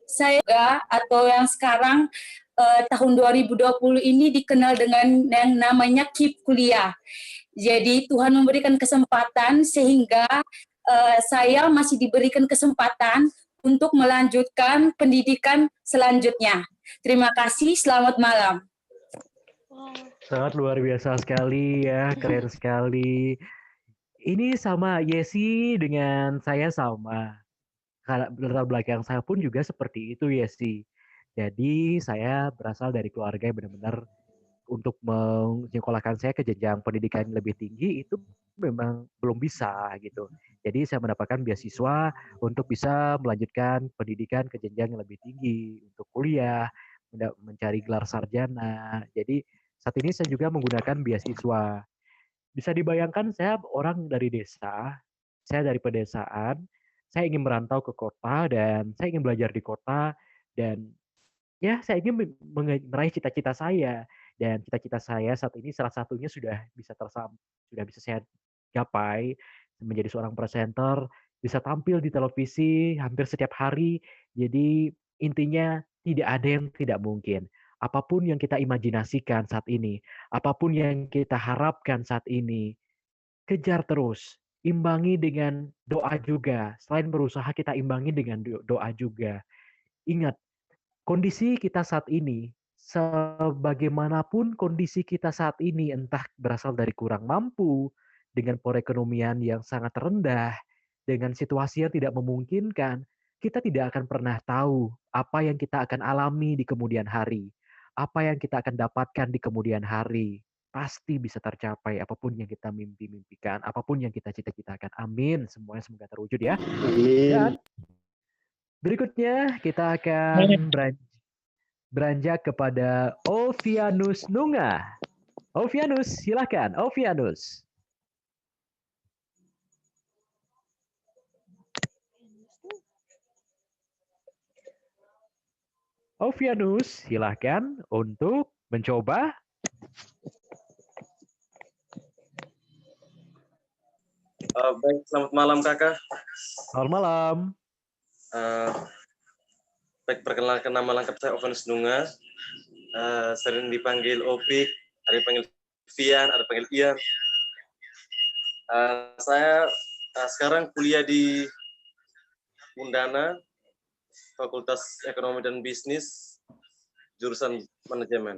saya juga, atau yang sekarang tahun 2020 ini dikenal dengan yang namanya KIP kuliah. Jadi Tuhan memberikan kesempatan sehingga saya masih diberikan kesempatan untuk melanjutkan pendidikan selanjutnya. Terima kasih, selamat malam. Sangat luar biasa sekali ya, keren sekali. Ini sama Yesi dengan saya sama. Latar belakang saya pun juga seperti itu Yesi. Jadi saya berasal dari keluarga yang benar-benar untuk menyekolahkan saya ke jenjang pendidikan yang lebih tinggi itu memang belum bisa gitu. Jadi saya mendapatkan beasiswa untuk bisa melanjutkan pendidikan ke jenjang yang lebih tinggi, untuk kuliah, mencari gelar sarjana. Jadi saat ini saya juga menggunakan beasiswa. Bisa dibayangkan saya orang dari desa, saya dari pedesaan, saya ingin merantau ke kota dan saya ingin belajar di kota dan ya saya ingin meraih cita-cita saya. Dan cita-cita saya saat ini salah satunya sudah bisa saya gapai menjadi seorang presenter, bisa tampil di televisi hampir setiap hari. Jadi intinya tidak ada yang tidak mungkin. Apapun yang kita imajinasikan saat ini, apapun yang kita harapkan saat ini, kejar terus. Imbangi dengan doa juga. Selain berusaha, kita imbangi dengan doa juga. Ingat, kondisi kita saat ini, sebagaimanapun kondisi kita saat ini, entah berasal dari kurang mampu, dengan perekonomian yang sangat rendah, dengan situasi yang tidak memungkinkan, kita tidak akan pernah tahu apa yang kita akan alami di kemudian hari. Apa yang kita akan dapatkan di kemudian hari. Pasti bisa tercapai apapun yang kita mimpikan, apapun yang kita cita-citakan. Amin. Semuanya semoga terwujud ya. Amin. Dan berikutnya kita akan beranjak kepada Ovianus Nunga. Ovianus, silakan. Ovianus. Ovianus, silakan untuk mencoba. Baik, selamat malam kakak. Selamat malam. Baik, perkenalkan nama lengkap saya Ovianus Nunga. Sering dipanggil Opik, ada yang panggil Vian, ada yang panggil Ian. Saya sekarang kuliah di Undana, Fakultas Ekonomi dan Bisnis, jurusan manajemen.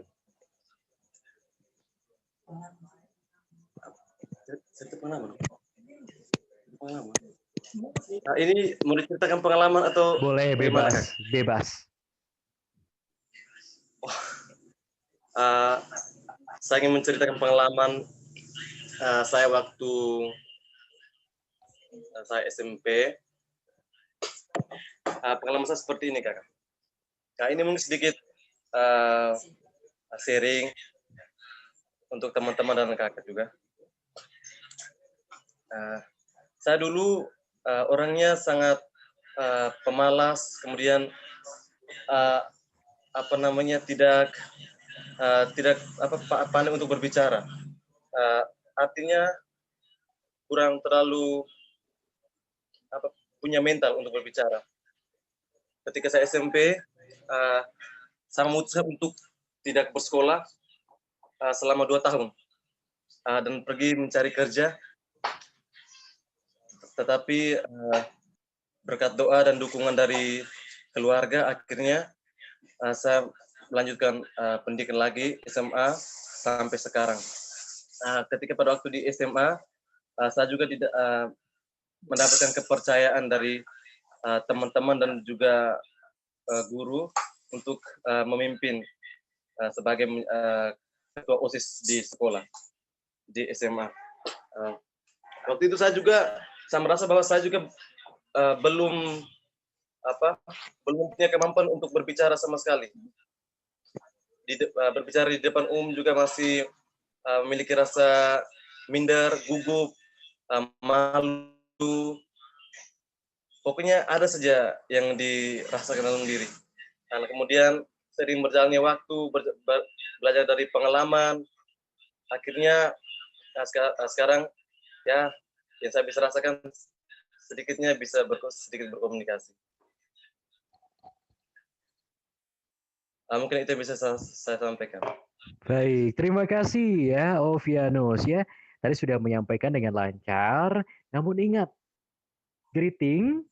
Nah, ini mau diceritakan pengalaman atau boleh, bebas, bebas. Saya ingin menceritakan pengalaman saya waktu saya SMP. Pengalaman saya seperti ini, kakak. Nah, ini mungkin sedikit sharing untuk teman-teman dan kakak juga. Saya dulu orangnya sangat pemalas, kemudian tidak pandai untuk berbicara. Artinya kurang terlalu punya mental untuk berbicara. Ketika saya SMP, saya memutuskan untuk tidak bersekolah selama 2 tahun dan pergi mencari kerja. Tetapi berkat doa dan dukungan dari keluarga, akhirnya saya melanjutkan pendidikan lagi SMA sampai sekarang. Ketika pada waktu di SMA, saya juga tidak mendapatkan kepercayaan dari teman-teman dan juga guru untuk memimpin sebagai ketua OSIS di sekolah, di SMA. Waktu itu saya merasa bahwa saya juga belum punya kemampuan untuk berbicara sama sekali. Berbicara di depan umum juga masih memiliki rasa minder, gugup, malu. Pokoknya ada saja yang dirasakan dalam diri. Dan kemudian sering berjalannya waktu, belajar dari pengalaman, akhirnya sekarang ya yang saya bisa rasakan sedikitnya bisa sedikit berkomunikasi. Mungkin itu yang bisa saya sampaikan. Baik, terima kasih ya Ovianus ya. Tadi sudah menyampaikan dengan lancar, namun ingat, greeting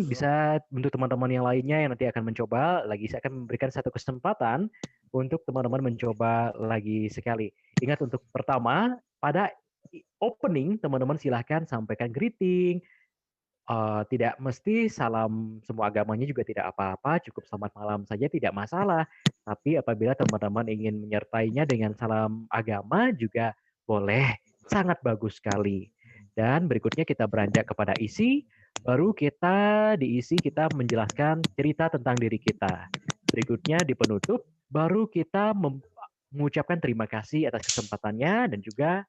bisa untuk teman-teman yang lainnya yang nanti akan mencoba lagi. Saya akan memberikan satu kesempatan untuk teman-teman mencoba lagi sekali. Ingat untuk pertama, pada opening teman-teman silahkan sampaikan greeting. Tidak mesti salam semua agamanya juga tidak apa-apa, cukup selamat malam saja tidak masalah. Tapi apabila teman-teman ingin menyertainya dengan salam agama juga boleh, sangat bagus sekali. Dan berikutnya kita beranjak kepada isi, baru kita menjelaskan cerita tentang diri kita. Berikutnya di penutup, baru kita mengucapkan terima kasih atas kesempatannya dan juga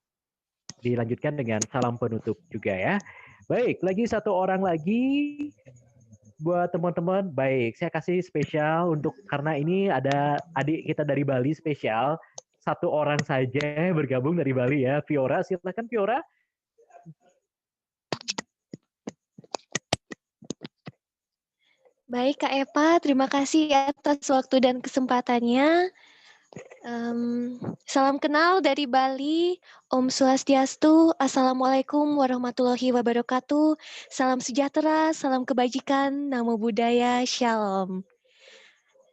dilanjutkan dengan salam penutup juga ya. Baik, lagi satu orang lagi buat teman-teman. Baik, saya kasih spesial karena ini ada adik kita dari Bali spesial. Satu orang saja bergabung dari Bali ya. Fiora, silakan Fiora. Baik Kak Epa, terima kasih atas waktu dan kesempatannya. Salam kenal dari Bali, Om Swastiastu, Assalamualaikum warahmatullahi wabarakatuh, salam sejahtera, salam kebajikan, Namo Buddhaya, Shalom.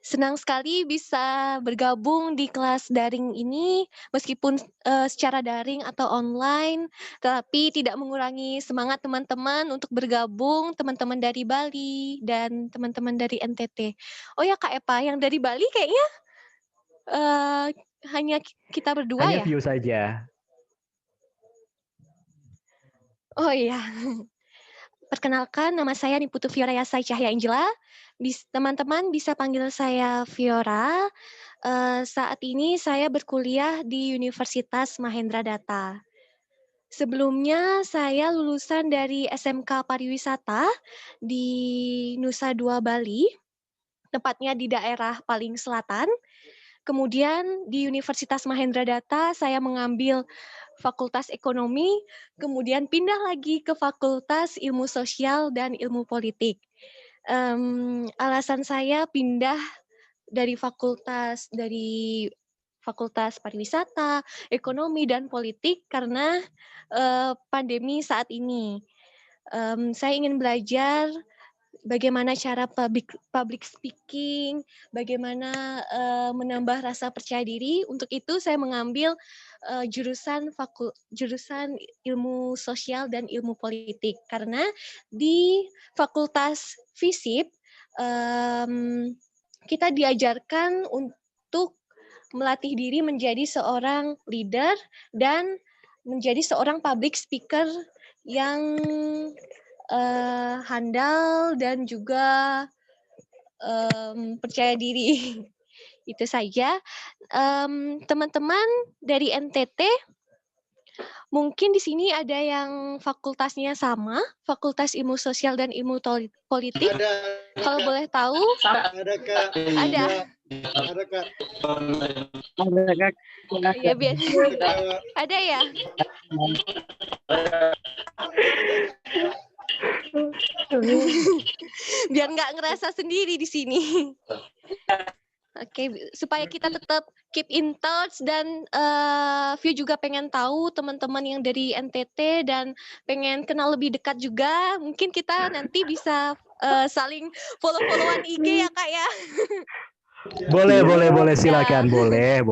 Senang sekali bisa bergabung di kelas daring ini, meskipun secara daring atau online, tapi tidak mengurangi semangat teman-teman untuk bergabung, teman-teman dari Bali dan teman-teman dari NTT. Oh ya Kak Epa, yang dari Bali kayaknya hanya kita berdua hanya ya? view saja. Oh iya. Perkenalkan, nama saya Niputu Fiora Yasai Cahya Angela. Teman-teman bisa panggil saya Fiora. Saat ini saya berkuliah di Universitas Mahendra Data. Sebelumnya saya lulusan dari SMK Pariwisata di Nusa Dua Bali, tepatnya di daerah paling selatan. Kemudian di Universitas Mahendra Data saya mengambil Fakultas Ekonomi, kemudian pindah lagi ke Fakultas Ilmu Sosial dan Ilmu Politik. Alasan saya pindah dari Fakultas Pariwisata, Ekonomi, dan Politik karena pandemi saat ini. Saya ingin belajar bagaimana cara public speaking, bagaimana menambah rasa percaya diri. Untuk itu saya mengambil jurusan ilmu sosial dan ilmu politik. Karena di Fakultas FISIP kita diajarkan untuk melatih diri menjadi seorang leader dan menjadi seorang public speaker yang handal dan juga percaya diri. Itu saja. Teman-teman dari NTT, Mungkin di sini ada yang fakultasnya sama, Fakultas Ilmu Sosial dan Ilmu Politik. Kalau boleh tahu, Ada Kak. ada. Ada Kak. Ada Kak. Ya, biar ada ya. Biar nggak ngerasa sendiri di sini. Oke, supaya kita tetap keep in touch dan View juga pengen tahu teman-teman yang dari NTT dan pengen kenal lebih dekat juga. Mungkin kita nanti bisa saling follow-followan IG ya Kak ya. Boleh, silakan. Boleh.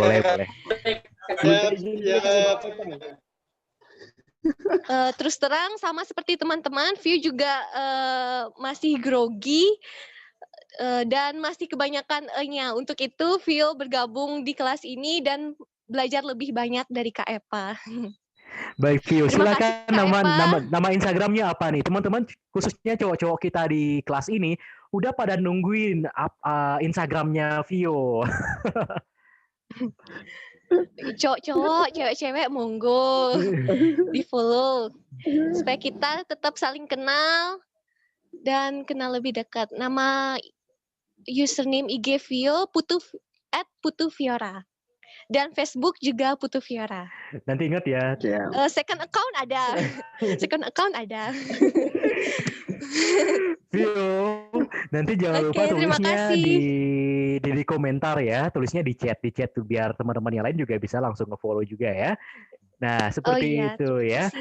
Terus terang sama seperti teman-teman, View juga masih grogi dan masih kebanyakan E-nya. Untuk itu, View bergabung di kelas ini dan belajar lebih banyak dari Kak Epa. Baik, Vio, Terima kasih, silakan nama Instagramnya apa nih? Teman-teman, khususnya cowok-cowok kita di kelas ini, udah pada nungguin Instagramnya Vio. Cowok-cowok, cewek-cewek, monggo di follow supaya kita tetap saling kenal dan kenal lebih dekat. Nama username IG Vio @putuviora dan Facebook juga Putu Viora. Nanti ingat ya. Second account ada. Vio, nanti jangan lupa tulisnya di komentar ya, tulisnya di chat tuh biar teman-teman yang lain juga bisa langsung nge-follow juga ya. Nah, seperti itu ya.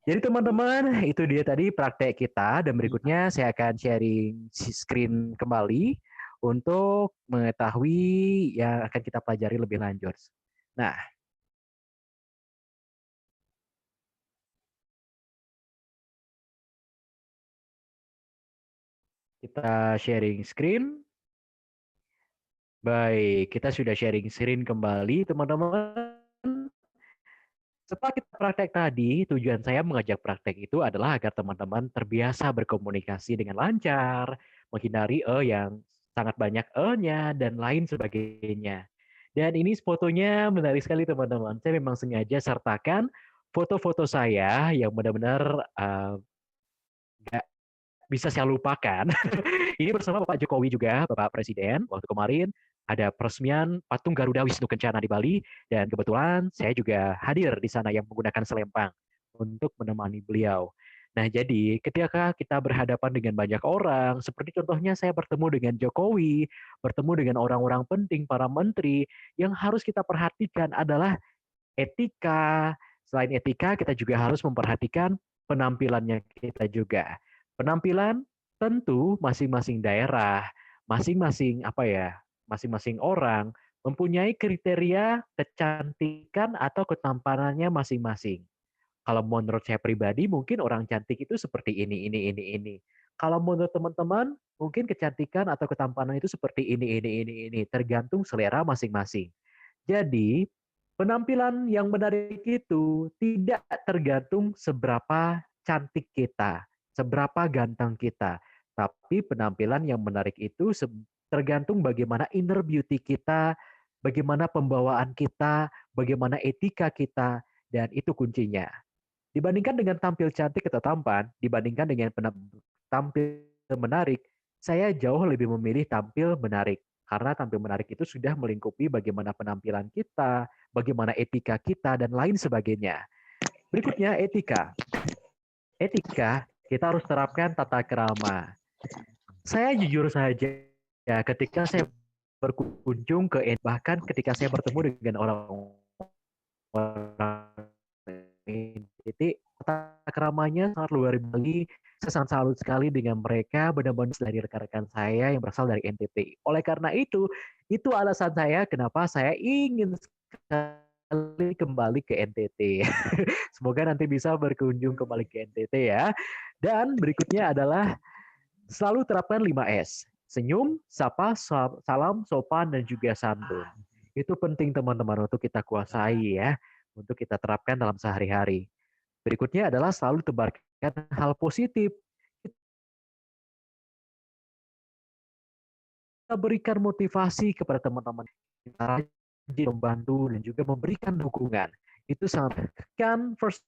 Jadi teman-teman, itu dia tadi praktek kita dan berikutnya saya akan sharing screen kembali untuk mengetahui yang akan kita pelajari lebih lanjut. Nah, kita sharing screen. Baik, kita sudah sharing screen kembali teman-teman. Setelah kita praktek tadi, tujuan saya mengajak praktek itu adalah agar teman-teman terbiasa berkomunikasi dengan lancar, menghindari yang sangat banyak E-nya, dan lain sebagainya. Dan ini fotonya menarik sekali teman-teman. Saya memang sengaja sertakan foto-foto saya yang benar-benar nggak bisa saya lupakan. Ini bersama Bapak Jokowi juga, Bapak Presiden, waktu kemarin ada peresmian patung Garuda Wisnu Kencana di Bali, dan kebetulan saya juga hadir di sana yang menggunakan selempang untuk menemani beliau. Nah, jadi ketika kita berhadapan dengan banyak orang, seperti contohnya saya bertemu dengan Jokowi, bertemu dengan orang-orang penting, para menteri, yang harus kita perhatikan adalah etika. Selain etika, kita juga harus memperhatikan penampilannya kita juga. Penampilan tentu masing-masing daerah, masing-masing masing-masing orang mempunyai kriteria kecantikan atau ketampanannya masing-masing. Kalau menurut saya pribadi, mungkin orang cantik itu seperti ini. Kalau menurut teman-teman, mungkin kecantikan atau ketampanan itu seperti ini. Tergantung selera masing-masing. Jadi, penampilan yang menarik itu tidak tergantung seberapa cantik kita, seberapa ganteng kita. Tapi penampilan yang menarik itu tergantung bagaimana inner beauty kita, bagaimana pembawaan kita, bagaimana etika kita, dan itu kuncinya. Dibandingkan dengan tampil cantik atau tampan, dibandingkan dengan tampil menarik, saya jauh lebih memilih tampil menarik. Karena tampil menarik itu sudah melingkupi bagaimana penampilan kita, bagaimana etika kita, dan lain sebagainya. Berikutnya, etika. Etika, kita harus terapkan tata krama. Saya jujur saja, ya, ketika saya berkunjung ke bahkan ketika saya bertemu dengan orang-orang NTT, tata keramanya sangat luar biasa. Saya sangat salut sekali dengan mereka, benar-benar dari rekan-rekan saya yang berasal dari NTT. Oleh karena itu alasan saya kenapa saya ingin sekali kembali ke NTT. Semoga nanti bisa berkunjung kembali ke NTT ya. Dan berikutnya adalah selalu terapkan 5S. Senyum, sapa, salam, sopan, dan juga santun. Itu penting teman-teman untuk kita kuasai ya, untuk kita terapkan dalam sehari-hari. Berikutnya adalah selalu tebarkan hal positif. Kita berikan motivasi kepada teman-teman. Kita rajin membantu dan juga memberikan dukungan. itu sangat kan first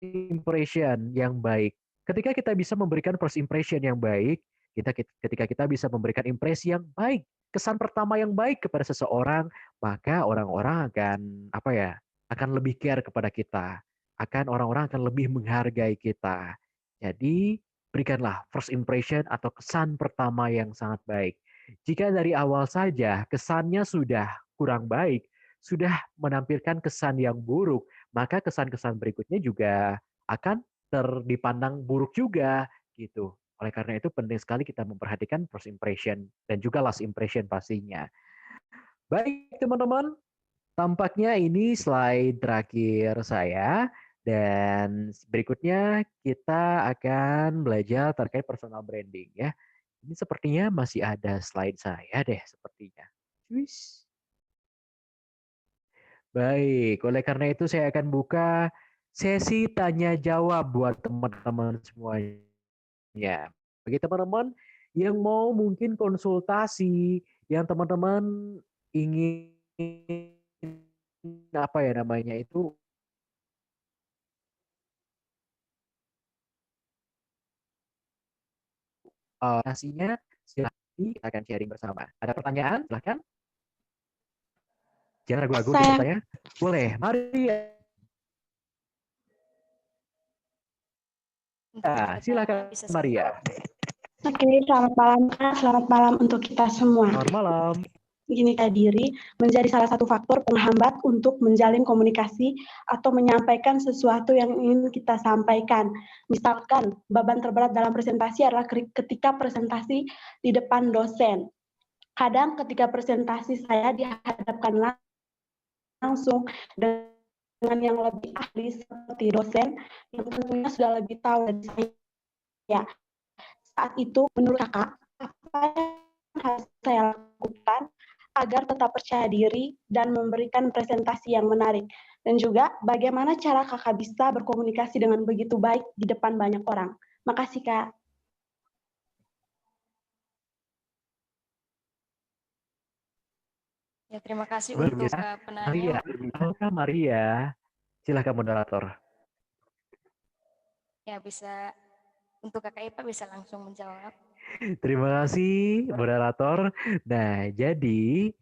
impression yang baik. Ketika kita bisa memberikan first impression yang baik, ketika kita bisa memberikan impresi yang baik, kesan pertama yang baik kepada seseorang, maka orang-orang akan lebih care kepada kita. Orang-orang akan lebih menghargai kita. Jadi, berikanlah first impression atau kesan pertama yang sangat baik. Jika dari awal saja kesannya sudah kurang baik, sudah menampilkan kesan yang buruk, maka kesan-kesan berikutnya juga akan dipandang buruk juga gitu. Oleh karena itu penting sekali kita memperhatikan first impression dan juga last impression pastinya. Baik teman-teman, tampaknya ini slide terakhir saya dan berikutnya kita akan belajar terkait personal branding ya. Ini sepertinya masih ada slide saya deh sepertinya. Cuis. Baik, oleh karena itu saya akan buka sesi tanya jawab buat teman-teman semuanya. Bagi teman-teman yang mau mungkin konsultasi, yang teman-teman ingin nasinya silahkan kita akan sharing bersama. Ada pertanyaan? Silahkan. Jangan ragu-ragu untuk bertanya. Boleh, mari. Silakan Maria. Oke, selamat malam Kak. Selamat malam untuk kita semua. Selamat malam. Gini Kak, diri menjadi salah satu faktor penghambat untuk menjalin komunikasi atau menyampaikan sesuatu yang ingin kita sampaikan. Misalkan, beban terberat dalam presentasi adalah ketika presentasi di depan dosen. Kadang ketika presentasi saya dihadapkan langsung dengan yang lebih ahli seperti dosen yang tentunya sudah lebih tahu dari saya. Saat itu menurut Kakak, apa yang harus saya lakukan agar tetap percaya diri dan memberikan presentasi yang menarik? Dan juga bagaimana cara Kakak bisa berkomunikasi dengan begitu baik di depan banyak orang? Makasih Kak. Ya, terima kasih untuk penanya. Maria, silakan moderator. Ya, bisa untuk Kakak Ipa bisa langsung menjawab. Terima kasih moderator. Nah, jadi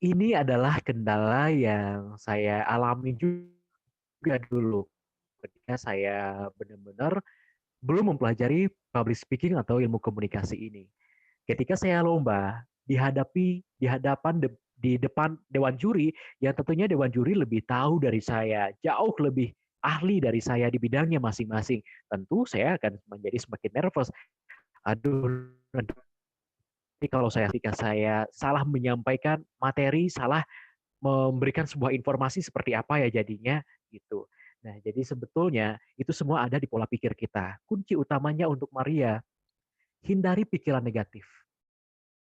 ini adalah kendala yang saya alami juga dulu ketika saya benar-benar belum mempelajari public speaking atau ilmu komunikasi ini. Ketika saya lomba di depan dewan juri, yang tentunya dewan juri lebih tahu dari saya, jauh lebih ahli dari saya di bidangnya masing-masing. Tentu saya akan menjadi semakin nervous. Aduh, nanti kalau ketika saya salah menyampaikan materi, salah memberikan sebuah informasi seperti apa ya jadinya gitu. Nah, jadi sebetulnya itu semua ada di pola pikir kita. Kunci utamanya untuk Maria, hindari pikiran negatif.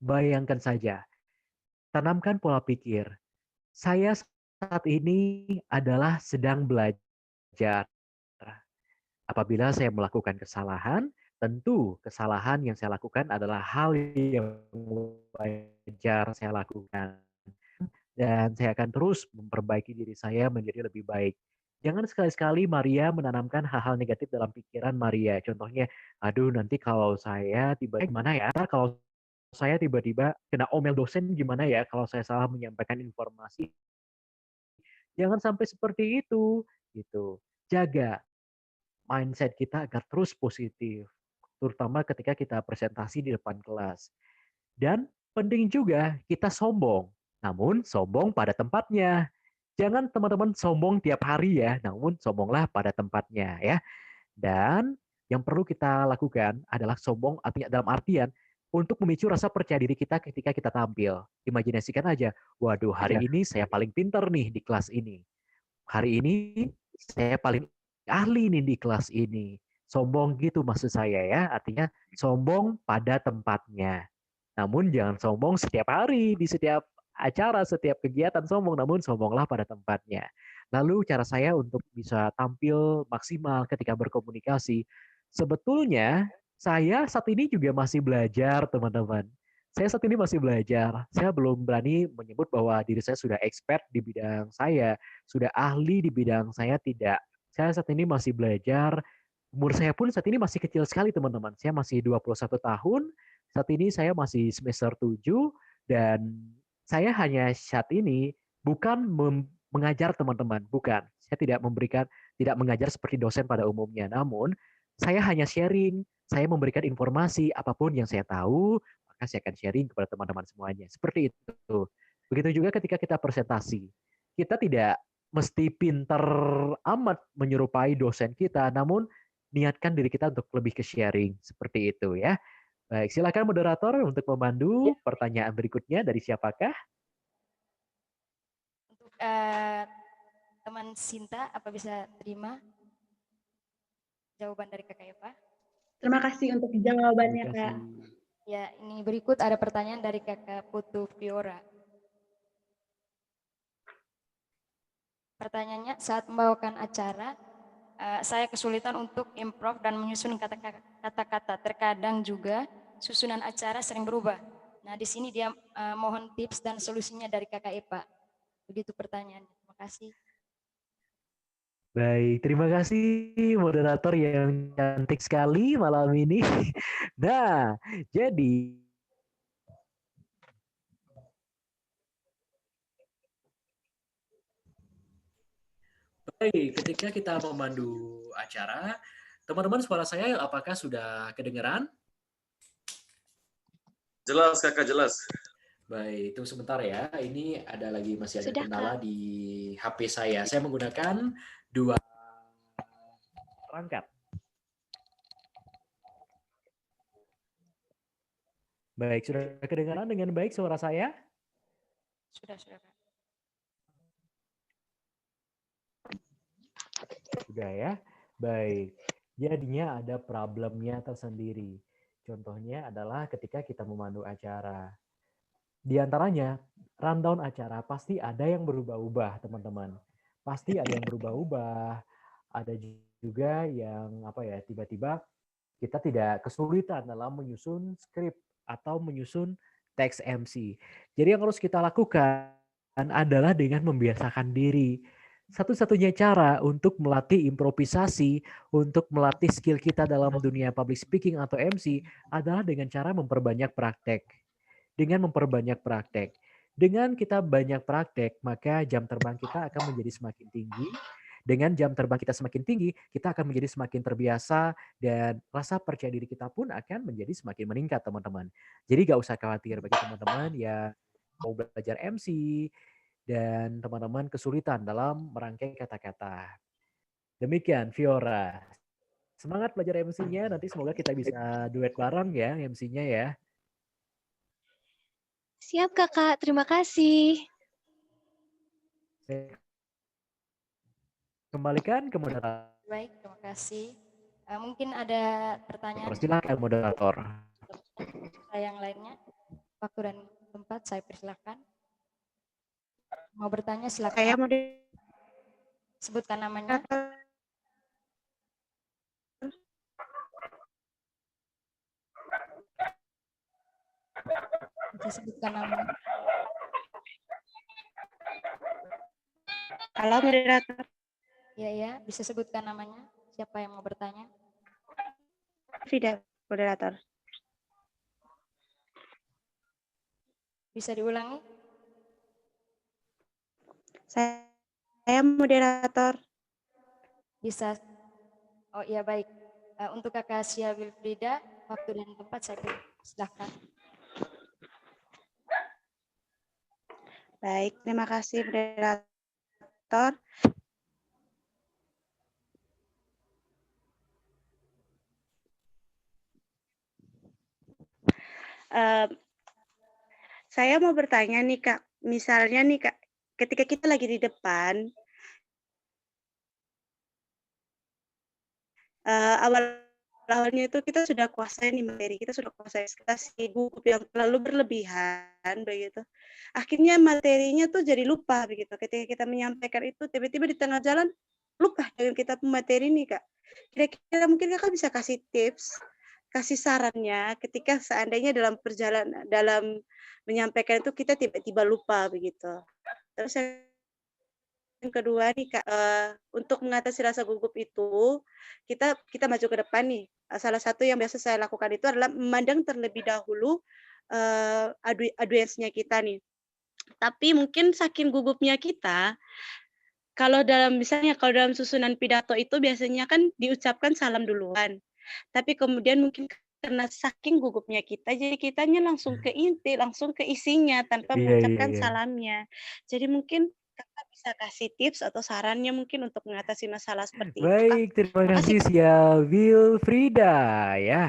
Bayangkan saja, tanamkan pola pikir. Saya saat ini adalah sedang belajar. Apabila saya melakukan kesalahan, tentu kesalahan yang saya lakukan adalah hal yang wajar saya lakukan. Dan saya akan terus memperbaiki diri saya menjadi lebih baik. Jangan sekali-sekali Maria menanamkan hal-hal negatif dalam pikiran Maria. Contohnya, aduh nanti kalau saya tiba-tiba gimana ya? Kalau saya tiba-tiba kena omel dosen gimana ya kalau saya salah menyampaikan informasi. Jangan sampai seperti itu. Gitu. Jaga mindset kita agar terus positif. Terutama ketika kita presentasi di depan kelas. Dan penting juga kita sombong. Namun sombong pada tempatnya. Jangan teman-teman sombong tiap hari ya, namun sombonglah pada tempatnya ya. Dan yang perlu kita lakukan adalah sombong artinya dalam artian untuk memicu rasa percaya diri kita ketika kita tampil. Imajinasikan aja, waduh hari ini saya paling pintar nih di kelas ini. Hari ini saya paling ahli nih di kelas ini. Sombong gitu maksud saya ya, artinya sombong pada tempatnya. Namun jangan sombong setiap hari, di setiap acara, setiap kegiatan sombong, namun sombonglah pada tempatnya. Lalu cara saya untuk bisa tampil maksimal ketika berkomunikasi, sebetulnya saya saat ini juga masih belajar, teman-teman. Saya saat ini masih belajar. Saya belum berani menyebut bahwa diri saya sudah expert di bidang saya, sudah ahli di bidang saya, tidak. Saya saat ini masih belajar. Umur saya pun saat ini masih kecil sekali, teman-teman. Saya masih 21 tahun. Saat ini saya masih semester 7 dan saya hanya saat ini bukan mengajar teman-teman, bukan. Saya tidak mengajar seperti dosen pada umumnya. Namun, saya hanya sharing, saya memberikan informasi apapun yang saya tahu, maka saya akan sharing kepada teman-teman semuanya. Seperti itu. Begitu juga ketika kita presentasi. Kita tidak mesti pinter amat menyerupai dosen kita, namun niatkan diri kita untuk lebih ke sharing. Seperti itu ya. Baik, silakan moderator untuk memandu pertanyaan berikutnya dari siapakah? Untuk teman Sinta, apa bisa terima jawaban dari Kakak Eva? Terima kasih untuk jawabannya, Kak. Ya, ini berikut ada pertanyaan dari Kakak Putu Fiora. Pertanyaannya, saat membawakan acara, saya kesulitan untuk improv dan menyusun kata-kata. Terkadang juga susunan acara sering berubah. Nah, di sini dia mohon tips dan solusinya dari Kakak Eva. Begitu pertanyaannya. Terima kasih. Baik, terima kasih moderator yang cantik sekali malam ini. Nah, jadi baik, ketika kita memandu acara, teman-teman suara saya apakah sudah kedengaran? Jelas, Kakak, jelas. Baik, tunggu sebentar ya. Ini masih ada Sudah, kendala Kak. di HP saya. Saya menggunakan 2 perangkat. Baik, sudah kedengaran dengan baik suara saya? Sudah, Kak. Sudah ya. Baik. Jadinya ada problemnya tersendiri. Contohnya adalah ketika kita memandu acara. Di antaranya, rundown acara pasti ada yang berubah-ubah, teman-teman. Pasti ada yang berubah-ubah. Ada juga yang tiba-tiba kita tidak kesulitan dalam menyusun skrip atau menyusun teks MC. Jadi yang harus kita lakukan adalah dengan membiasakan diri. Satu-satunya cara untuk melatih improvisasi, untuk melatih skill kita dalam dunia public speaking atau MC adalah dengan cara memperbanyak praktek. Dengan memperbanyak praktek. Dengan kita banyak praktek, maka jam terbang kita akan menjadi semakin tinggi. Dengan jam terbang kita semakin tinggi, kita akan menjadi semakin terbiasa dan rasa percaya diri kita pun akan menjadi semakin meningkat, teman-teman. Jadi gak usah khawatir bagi teman-teman yang mau belajar MC dan teman-teman kesulitan dalam merangkai kata-kata. Demikian, Fiora. Semangat belajar MC-nya, nanti semoga kita bisa duet bareng ya MC-nya ya. Siap, Kakak. Terima kasih. Kembalikan ke moderator. Baik, terima kasih. Mungkin ada pertanyaan. Silakan moderator. Yang lainnya, waktu dan tempat saya persilakan. Mau bertanya silakan. Saya mau sebutkan namanya. Bisa sebutkan namanya. Halo, moderator. Ya, bisa sebutkan namanya. Siapa yang mau bertanya? Frida, moderator. Bisa diulangi? Saya moderator. Bisa. Oh iya, baik. Untuk Kakak Sia Wilfrida, waktu dan tempat saya silakan. Baik, terima kasih moderator. Saya mau bertanya nih Kak, misalnya nih Kak, ketika kita lagi di depan, awalnya itu kita sudah kuasai nih materi, kita sudah kuasai, kita sibuk yang terlalu berlebihan begitu. Akhirnya materinya tuh jadi lupa begitu. Ketika kita menyampaikan itu tiba-tiba di tengah jalan lupa dengan kita materi nih Kak. Kira-kira mungkin Kakak bisa kasih tips kasih sarannya ketika seandainya dalam menyampaikan itu kita tiba-tiba lupa begitu. Terus yang kedua nih Kak, untuk mengatasi rasa gugup itu, kita maju ke depan nih, salah satu yang biasa saya lakukan itu adalah memandang terlebih dahulu, audiensnya kita nih. Tapi mungkin saking gugupnya kita, kalau dalam susunan pidato itu biasanya kan diucapkan salam duluan. Tapi kemudian mungkin karena saking gugupnya kita, jadi kitanya langsung ke inti, langsung ke isinya tanpa Iya, iya, mengucapkan iya. salamnya. Jadi mungkin Kakak bisa kasih tips atau sarannya mungkin untuk mengatasi masalah seperti itu, Kak. Baik, terima Makasih, kasih Kak. Sia Wilfrida ya.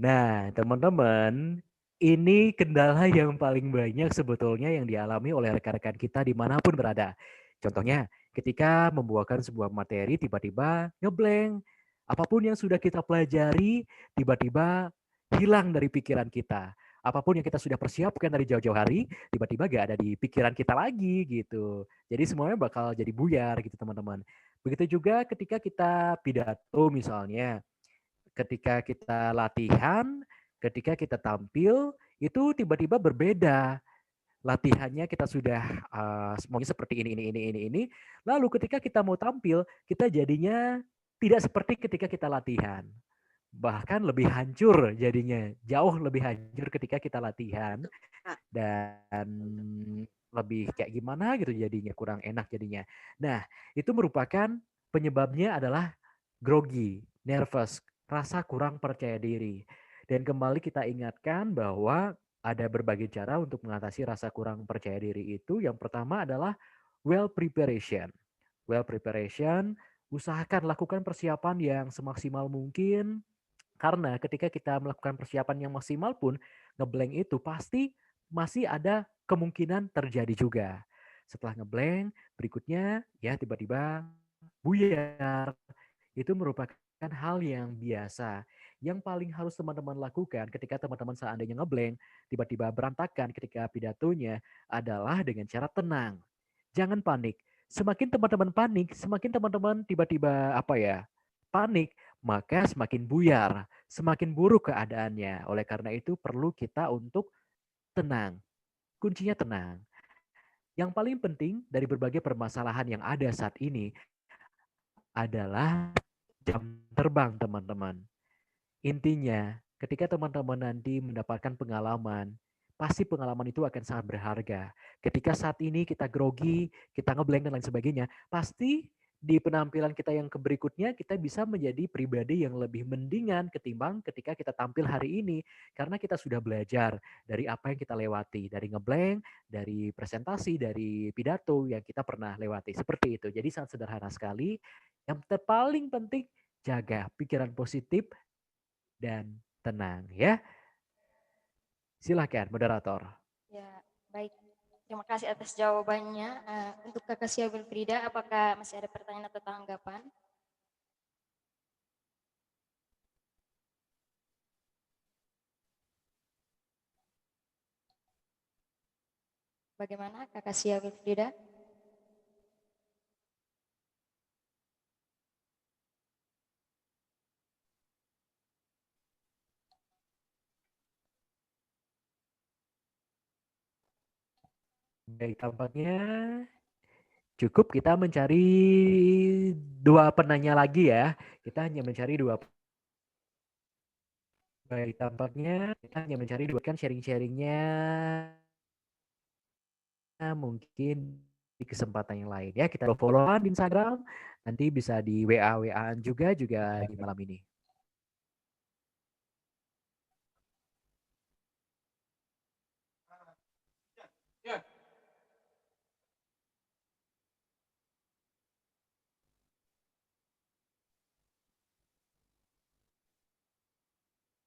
Nah, teman-teman, ini kendala yang paling banyak sebetulnya yang dialami oleh rekan-rekan kita dimanapun berada. Contohnya, ketika membuahkan sebuah materi tiba-tiba ngeblank. Apapun yang sudah kita pelajari tiba-tiba hilang dari pikiran kita. Apapun yang kita sudah persiapkan dari jauh-jauh hari, tiba-tiba gak ada di pikiran kita lagi gitu. Jadi semuanya bakal jadi buyar gitu teman-teman. Begitu juga ketika kita pidato misalnya, ketika kita latihan, ketika kita tampil, itu tiba-tiba berbeda. Latihannya kita sudah maunya seperti ini. Lalu ketika kita mau tampil, kita jadinya tidak seperti ketika kita latihan. Bahkan lebih hancur jadinya, jauh lebih hancur ketika kita latihan dan lebih kayak gimana gitu jadinya, kurang enak jadinya. Nah, itu merupakan penyebabnya adalah grogi, nervous, rasa kurang percaya diri. Dan kembali kita ingatkan bahwa ada berbagai cara untuk mengatasi rasa kurang percaya diri itu. Yang pertama adalah well preparation. Well preparation, usahakan lakukan persiapan yang semaksimal mungkin. Karena ketika kita melakukan persiapan yang maksimal pun, ngeblank itu pasti masih ada kemungkinan terjadi juga. Setelah ngeblank, berikutnya ya tiba-tiba buyar. Itu merupakan hal yang biasa. Yang paling harus teman-teman lakukan ketika teman-teman seandainya ngeblank, tiba-tiba berantakan ketika pidatonya adalah dengan cara tenang. Jangan panik. Semakin teman-teman panik, semakin teman-teman tiba-tiba panik, maka semakin buyar, semakin buruk keadaannya. Oleh karena itu perlu kita untuk tenang. Kuncinya tenang. Yang paling penting dari berbagai permasalahan yang ada saat ini adalah jam terbang, teman-teman. Intinya, ketika teman-teman nanti mendapatkan pengalaman, pasti pengalaman itu akan sangat berharga. Ketika saat ini kita grogi, kita ngeblank dan lain sebagainya, pasti di penampilan kita yang berikutnya kita bisa menjadi pribadi yang lebih mendingan ketimbang ketika kita tampil hari ini. Karena kita sudah belajar dari apa yang kita lewati, dari ngeblank, dari presentasi, dari pidato yang kita pernah lewati. Seperti itu. Jadi sangat sederhana sekali. Yang paling penting, jaga pikiran positif dan tenang ya. Silakan moderator. Ya, baik. Terima kasih atas jawabannya. Untuk Kakak Sia Wilfrida, apakah masih ada pertanyaan atau tanggapan? Bagaimana Kakak Sia Wilfrida? Baik, tampaknya cukup kita mencari dua penanya lagi ya. Kita hanya mencari dua. Baik, tampaknya kita hanya mencari dua kan sharing-sharingnya mungkin di kesempatan yang lain ya. Kita follow-an di Instagram, nanti bisa di WA-WA-an juga di malam ini.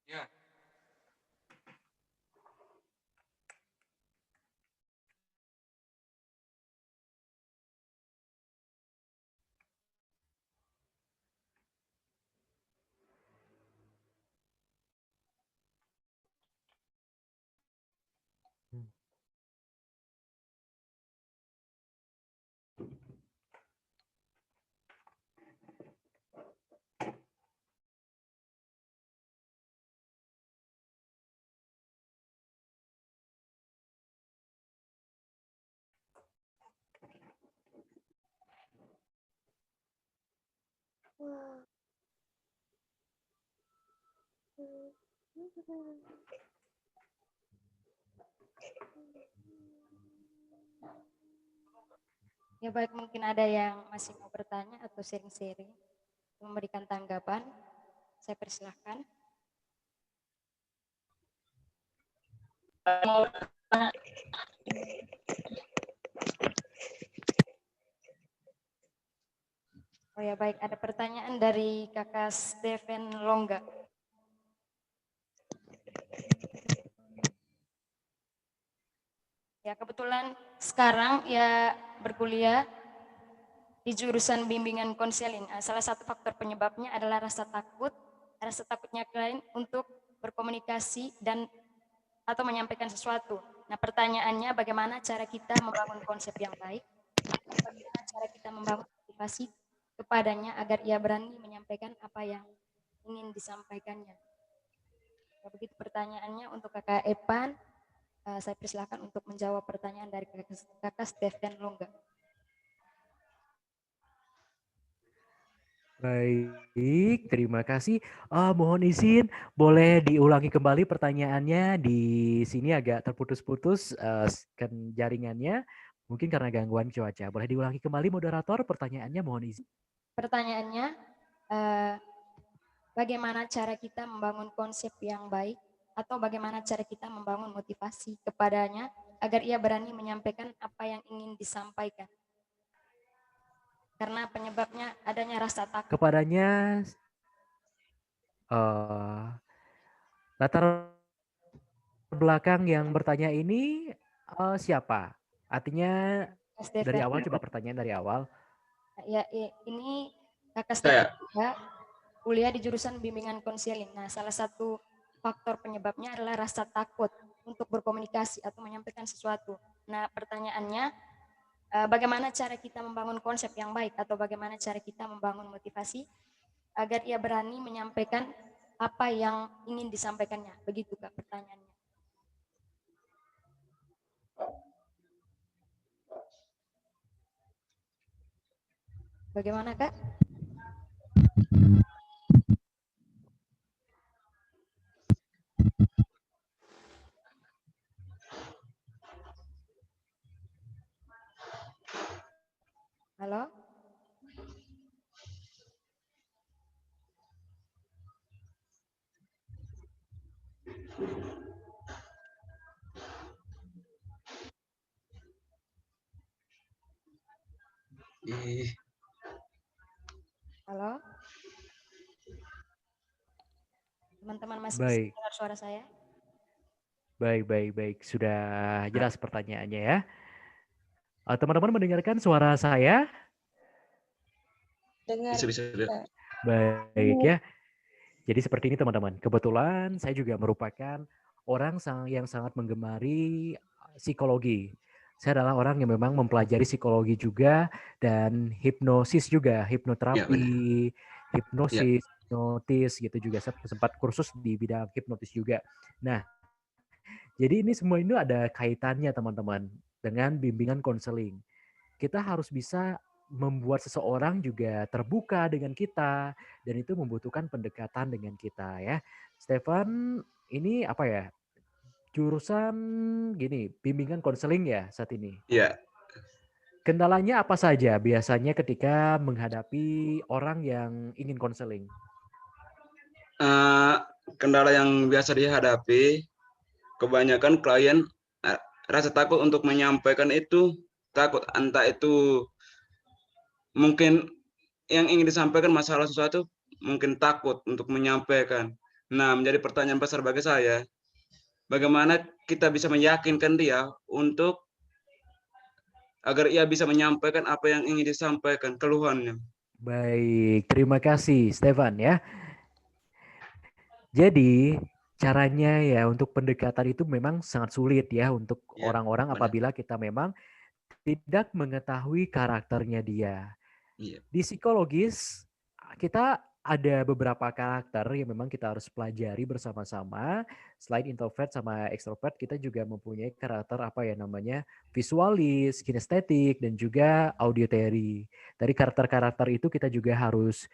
Ya. Ya baik, mungkin ada yang masih mau bertanya atau sharing-sharing, memberikan tanggapan. Saya persilahkan. Oh ya baik, ada pertanyaan dari Kakak Steven Longga. Ya kebetulan sekarang ya berkuliah di jurusan bimbingan konseling. Salah satu faktor penyebabnya adalah rasa takutnya klien untuk berkomunikasi dan atau menyampaikan sesuatu. Nah pertanyaannya bagaimana cara kita membangun konsep yang baik, bagaimana cara kita membangun motivasi kepadanya agar ia berani menyampaikan apa yang ingin disampaikannya. Ya, begitu pertanyaannya untuk Kakak Epan. Saya persilahkan untuk menjawab pertanyaan dari Kakak Stefan Longga. Baik, terima kasih. Mohon izin, boleh diulangi kembali pertanyaannya. Di sini agak terputus-putus jaringannya, mungkin karena gangguan cuaca. Boleh diulangi kembali, moderator, pertanyaannya, mohon izin. Pertanyaannya, bagaimana cara kita membangun konsep yang baik, atau bagaimana cara kita membangun motivasi kepadanya agar ia berani menyampaikan apa yang ingin disampaikan. Karena penyebabnya adanya rasa takut. Kepadanya, latar belakang yang bertanya ini siapa? Artinya dari awal, coba pertanyaan dari awal. Ya, ini Kakak Stefan juga kuliah di jurusan bimbingan konseling. Nah, salah satu faktor penyebabnya adalah rasa takut untuk berkomunikasi atau menyampaikan sesuatu. Nah, pertanyaannya, bagaimana cara kita membangun konsep yang baik atau bagaimana cara kita membangun motivasi agar ia berani menyampaikan apa yang ingin disampaikannya. Begitu Kak pertanyaannya. Bagaimana Kak? Halo? Halo? Teman-teman masih bisa dengar suara saya? Baik. Sudah jelas pertanyaannya ya. Teman-teman mendengarkan suara saya? Dengar. Bisa. Baik ya. Jadi seperti ini teman-teman. Kebetulan saya juga merupakan orang yang sangat menggemari psikologi. Saya adalah orang yang memang mempelajari psikologi juga dan hipnosis juga, hipnoterapi, hipnotis gitu juga. Saya sempat kursus di bidang hipnotis juga. Nah, jadi ini semua itu ada kaitannya teman-teman dengan bimbingan konseling. Kita harus bisa membuat seseorang juga terbuka dengan kita dan itu membutuhkan pendekatan dengan kita ya. Stefan ini apa ya? Jurusan gini, bimbingan konseling ya saat ini. Iya. Kendalanya apa saja biasanya ketika menghadapi orang yang ingin konseling? Kendala yang biasa dihadapi kebanyakan klien rasa takut untuk menyampaikan itu, takut entah itu mungkin yang ingin disampaikan masalah sesuatu mungkin takut untuk menyampaikan. Nah, menjadi pertanyaan besar bagi saya, bagaimana kita bisa meyakinkan dia untuk agar ia bisa menyampaikan apa yang ingin disampaikan, keluhannya. Baik, terima kasih Stefan ya. Jadi caranya ya untuk pendekatan itu memang sangat sulit ya untuk orang-orang apabila kita memang tidak mengetahui karakternya dia. Di psikologis kita ada beberapa karakter yang memang kita harus pelajari bersama-sama. Selain introvert sama extrovert, kita juga mempunyai karakter apa ya namanya visualis, kinestetik, dan juga auditory. Dari karakter-karakter itu kita juga harus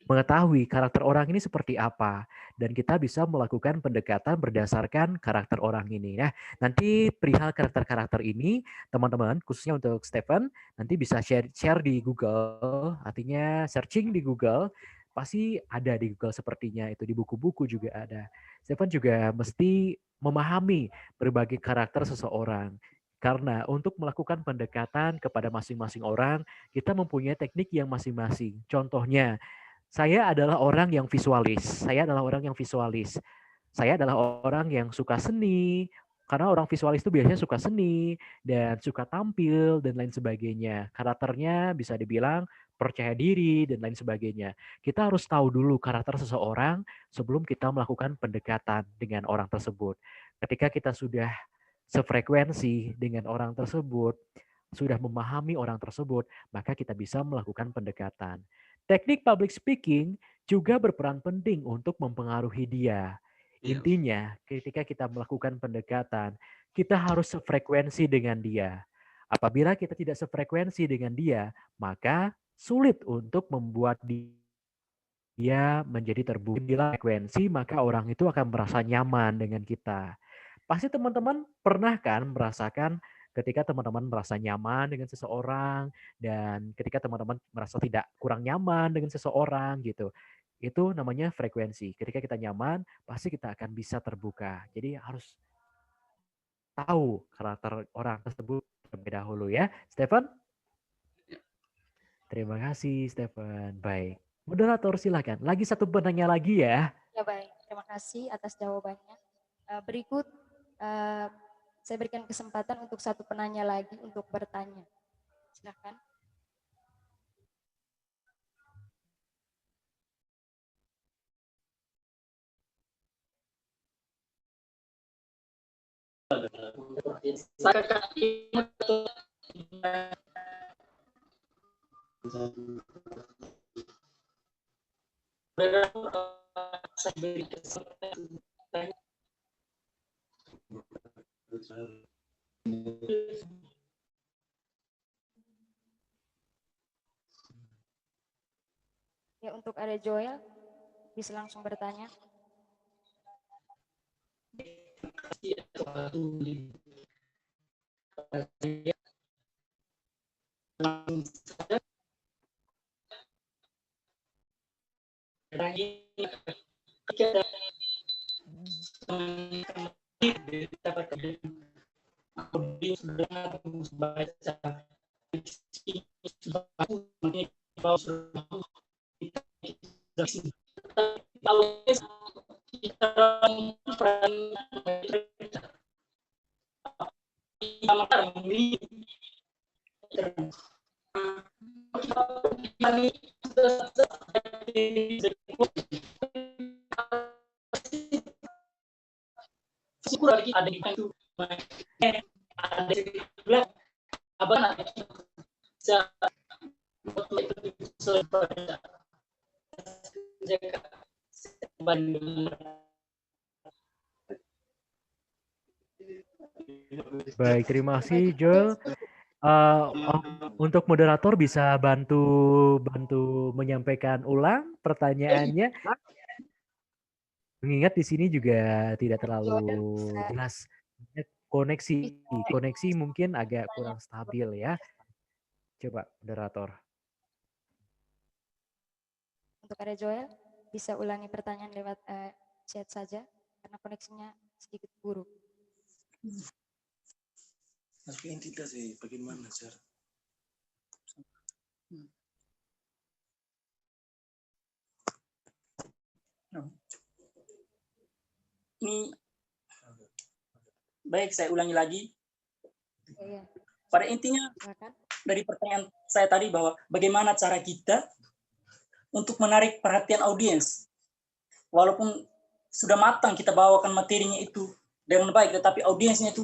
mengetahui karakter orang ini seperti apa dan kita bisa melakukan pendekatan berdasarkan karakter orang ini. Nah, nanti perihal karakter-karakter ini teman-teman khususnya untuk Stephen nanti bisa share di Google, artinya searching di Google pasti ada di Google sepertinya itu di buku-buku juga ada. Stephen juga mesti memahami berbagai karakter seseorang. Karena untuk melakukan pendekatan kepada masing-masing orang, kita mempunyai teknik yang masing-masing. Contohnya, saya adalah orang yang visualis. Saya adalah orang yang visualis. Saya adalah orang yang suka seni. Karena orang visualis itu biasanya suka seni dan suka tampil dan lain sebagainya. Karakternya bisa dibilang percaya diri dan lain sebagainya. Kita harus tahu dulu karakter seseorang sebelum kita melakukan pendekatan dengan orang tersebut. Ketika kita sudah sefrekuensi dengan orang tersebut, sudah memahami orang tersebut, maka kita bisa melakukan pendekatan. Teknik public speaking juga berperan penting untuk mempengaruhi dia. Intinya, ketika kita melakukan pendekatan, kita harus sefrekuensi dengan dia. Apabila kita tidak sefrekuensi dengan dia, maka sulit untuk membuat dia menjadi terbuka. Bila frekuensi, maka orang itu akan merasa nyaman dengan kita. Pasti teman-teman pernah kan merasakan ketika teman-teman merasa nyaman dengan seseorang dan ketika teman-teman merasa tidak kurang nyaman dengan seseorang gitu. Itu namanya frekuensi. Ketika kita nyaman, pasti kita akan bisa terbuka. Jadi harus tahu karakter orang tersebut terlebih dahulu ya. Stephen? Terima kasih Stephen. Baik. Moderator silakan. Lagi satu penanya lagi ya. Ya baik, terima kasih atas jawabannya. Berikut saya berikan kesempatan untuk satu penanya lagi untuk bertanya. Silakan. Ya, untuk ada Joel, bisa langsung bertanya. Ada di itu ada bilang apa Baik, terima kasih Joel. Untuk moderator bisa bantu menyampaikan ulang pertanyaannya. Mengingat di sini juga tidak terlalu jelas koneksi mungkin agak kurang stabil ya. Coba moderator. Untuk ada Joel, bisa ulangi pertanyaan lewat chat saja karena koneksinya sedikit buruk. Tapi intinya sih bagaimana cara? Ini baik, saya ulangi lagi. Iya. Pada intinya dari pertanyaan saya tadi bahwa bagaimana cara kita untuk menarik perhatian audiens. Walaupun sudah matang kita bawakan materinya itu dengan baik, tetapi audiensnya itu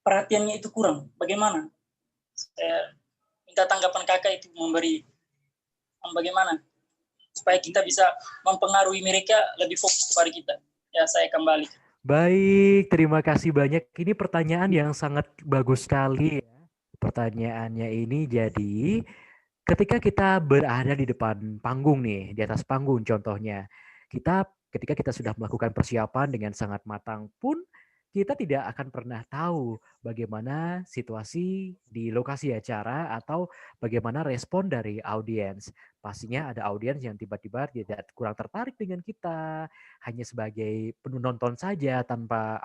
perhatiannya itu kurang. Bagaimana? Saya minta tanggapan kakak itu memberi bagaimana supaya kita bisa mempengaruhi mereka lebih fokus kepada kita. Ya, saya kembali. Baik, terima kasih banyak. Ini pertanyaan yang sangat bagus sekali ya. Pertanyaannya ini jadi ketika kita berada di depan panggung nih, di atas panggung contohnya, ketika kita sudah melakukan persiapan dengan sangat matang pun, kita tidak akan pernah tahu bagaimana situasi di lokasi acara atau bagaimana respon dari audiens. Pastinya ada audiens yang tiba-tiba tidak kurang tertarik dengan kita, hanya sebagai penonton saja tanpa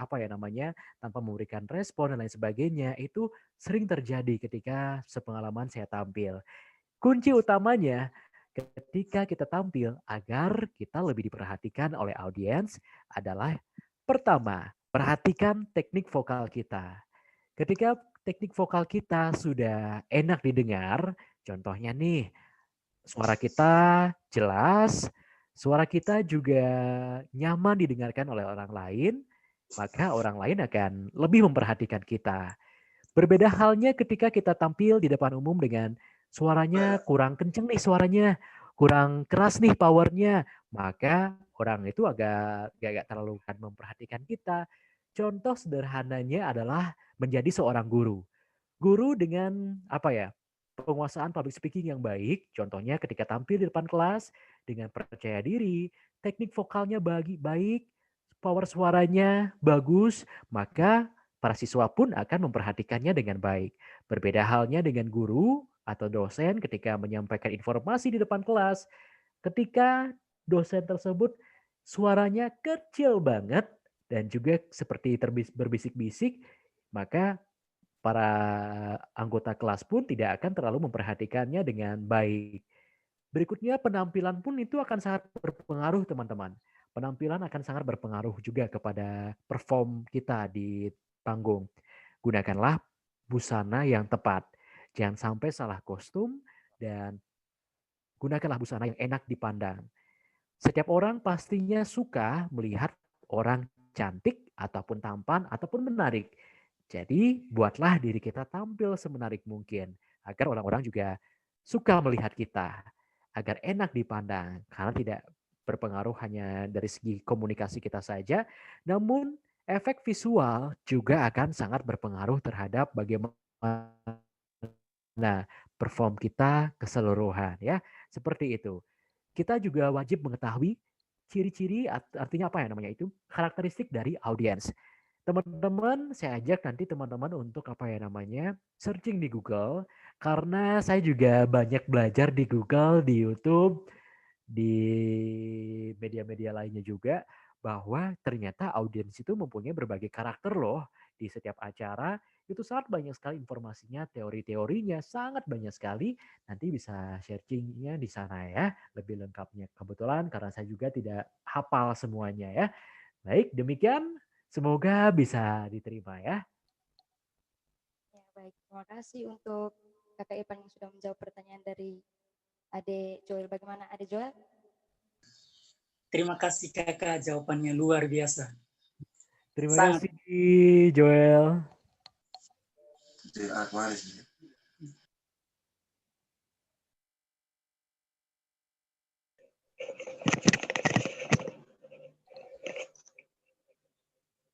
tanpa memberikan respon dan lain sebagainya. Itu sering terjadi ketika sepengalaman saya tampil. Kunci utamanya ketika kita tampil agar kita lebih diperhatikan oleh audiens adalah pertama, perhatikan teknik vokal kita. Ketika teknik vokal kita sudah enak didengar, contohnya nih, suara kita jelas, suara kita juga nyaman didengarkan oleh orang lain, maka orang lain akan lebih memperhatikan kita. Berbeda halnya ketika kita tampil di depan umum dengan suaranya kurang kenceng nih suaranya, kurang keras nih powernya, maka orang itu agak terlalu kan memperhatikan kita. Contoh sederhananya adalah menjadi seorang guru. Guru dengan penguasaan public speaking yang baik, contohnya ketika tampil di depan kelas dengan percaya diri, teknik vokalnya baik, power suaranya bagus, maka para siswa pun akan memperhatikannya dengan baik. Berbeda halnya dengan guru atau dosen ketika menyampaikan informasi di depan kelas. Ketika dosen tersebut suaranya kecil banget dan juga seperti berbisik-bisik, maka para anggota kelas pun tidak akan terlalu memperhatikannya dengan baik. Berikutnya penampilan pun itu akan sangat berpengaruh teman-teman. Penampilan akan sangat berpengaruh juga kepada perform kita di panggung. Gunakanlah busana yang tepat. Jangan sampai salah kostum dan gunakanlah busana yang enak dipandang. Setiap orang pastinya suka melihat orang cantik ataupun tampan ataupun menarik. Jadi buatlah diri kita tampil semenarik mungkin agar orang-orang juga suka melihat kita, agar enak dipandang karena tidak berpengaruh hanya dari segi komunikasi kita saja, namun efek visual juga akan sangat berpengaruh terhadap bagaimana perform kita keseluruhan ya. Seperti itu. Kita juga wajib mengetahui ciri-ciri artinya karakteristik dari audiens. Teman-teman, saya ajak nanti teman-teman untuk searching di Google karena saya juga banyak belajar di Google, di YouTube, di media-media lainnya juga bahwa ternyata audiens itu mempunyai berbagai karakter loh di setiap acara. Itu sangat banyak sekali informasinya, teori-teorinya sangat banyak sekali. Nanti bisa searchingnya di sana ya, lebih lengkapnya. Kebetulan karena saya juga tidak hafal semuanya ya. Baik, demikian. Semoga bisa diterima ya. Ya, baik. Terima kasih untuk Kakak Ipan yang sudah menjawab pertanyaan dari Ade Joel. Bagaimana Ade Joel? Terima kasih Kakak, jawabannya luar biasa. Terima kasih Joel.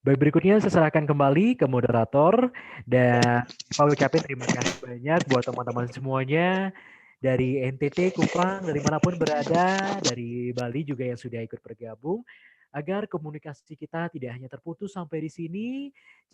Baik, berikutnya saya serahkan kembali ke moderator dan Pak ucapin terima kasih banyak buat teman-teman semuanya dari NTT, Kupang, dari manapun berada, dari Bali juga yang sudah ikut bergabung, agar komunikasi kita tidak hanya terputus sampai di sini.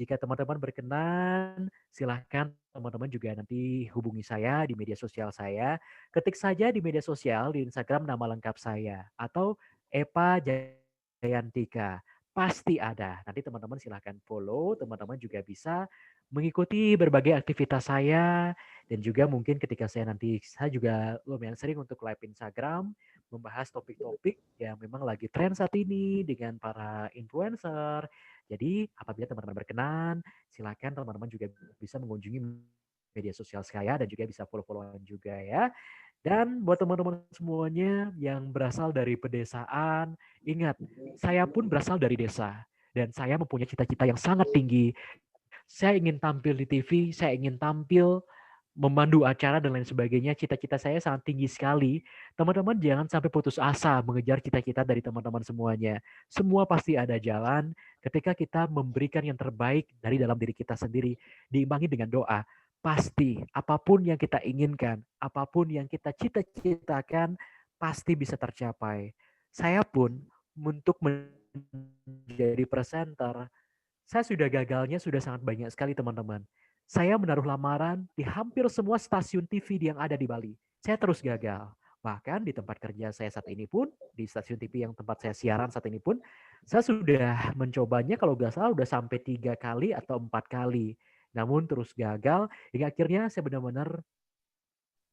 Jika teman-teman berkenan, silahkan teman-teman juga nanti hubungi saya di media sosial saya. Ketik saja di media sosial, di Instagram nama lengkap saya, atau Epa Jayantika. Pasti ada. Nanti teman-teman silahkan follow, teman-teman juga bisa mengikuti berbagai aktivitas saya, dan juga mungkin ketika saya juga lumayan sering untuk live Instagram, membahas topik-topik yang memang lagi tren saat ini dengan para influencer. Jadi apabila teman-teman berkenan, silakan teman-teman juga bisa mengunjungi media sosial saya dan juga bisa follow-followan juga ya. Dan buat teman-teman semuanya yang berasal dari pedesaan, ingat, saya pun berasal dari desa. Dan saya mempunyai cita-cita yang sangat tinggi. Saya ingin tampil di TV, saya ingin tampil memandu acara dan lain sebagainya. Cita-cita saya sangat tinggi sekali. Teman-teman jangan sampai putus asa mengejar cita-cita dari teman-teman semuanya. Semua pasti ada jalan ketika kita memberikan yang terbaik dari dalam diri kita sendiri, diimbangi dengan doa. pasti apapun yang kita inginkan, apapun yang kita cita-citakan, pasti bisa tercapai. Saya pun untuk menjadi presenter, saya sudah gagalnya sudah sangat banyak sekali teman-teman. Saya menaruh lamaran di hampir semua stasiun TV yang ada di Bali. Saya terus gagal. Bahkan di tempat kerja saya saat ini pun, di stasiun TV yang tempat saya siaran saat ini pun, saya sudah mencobanya kalau nggak salah udah sampai 3 kali atau 4 kali. Namun terus gagal, hingga akhirnya saya benar-benar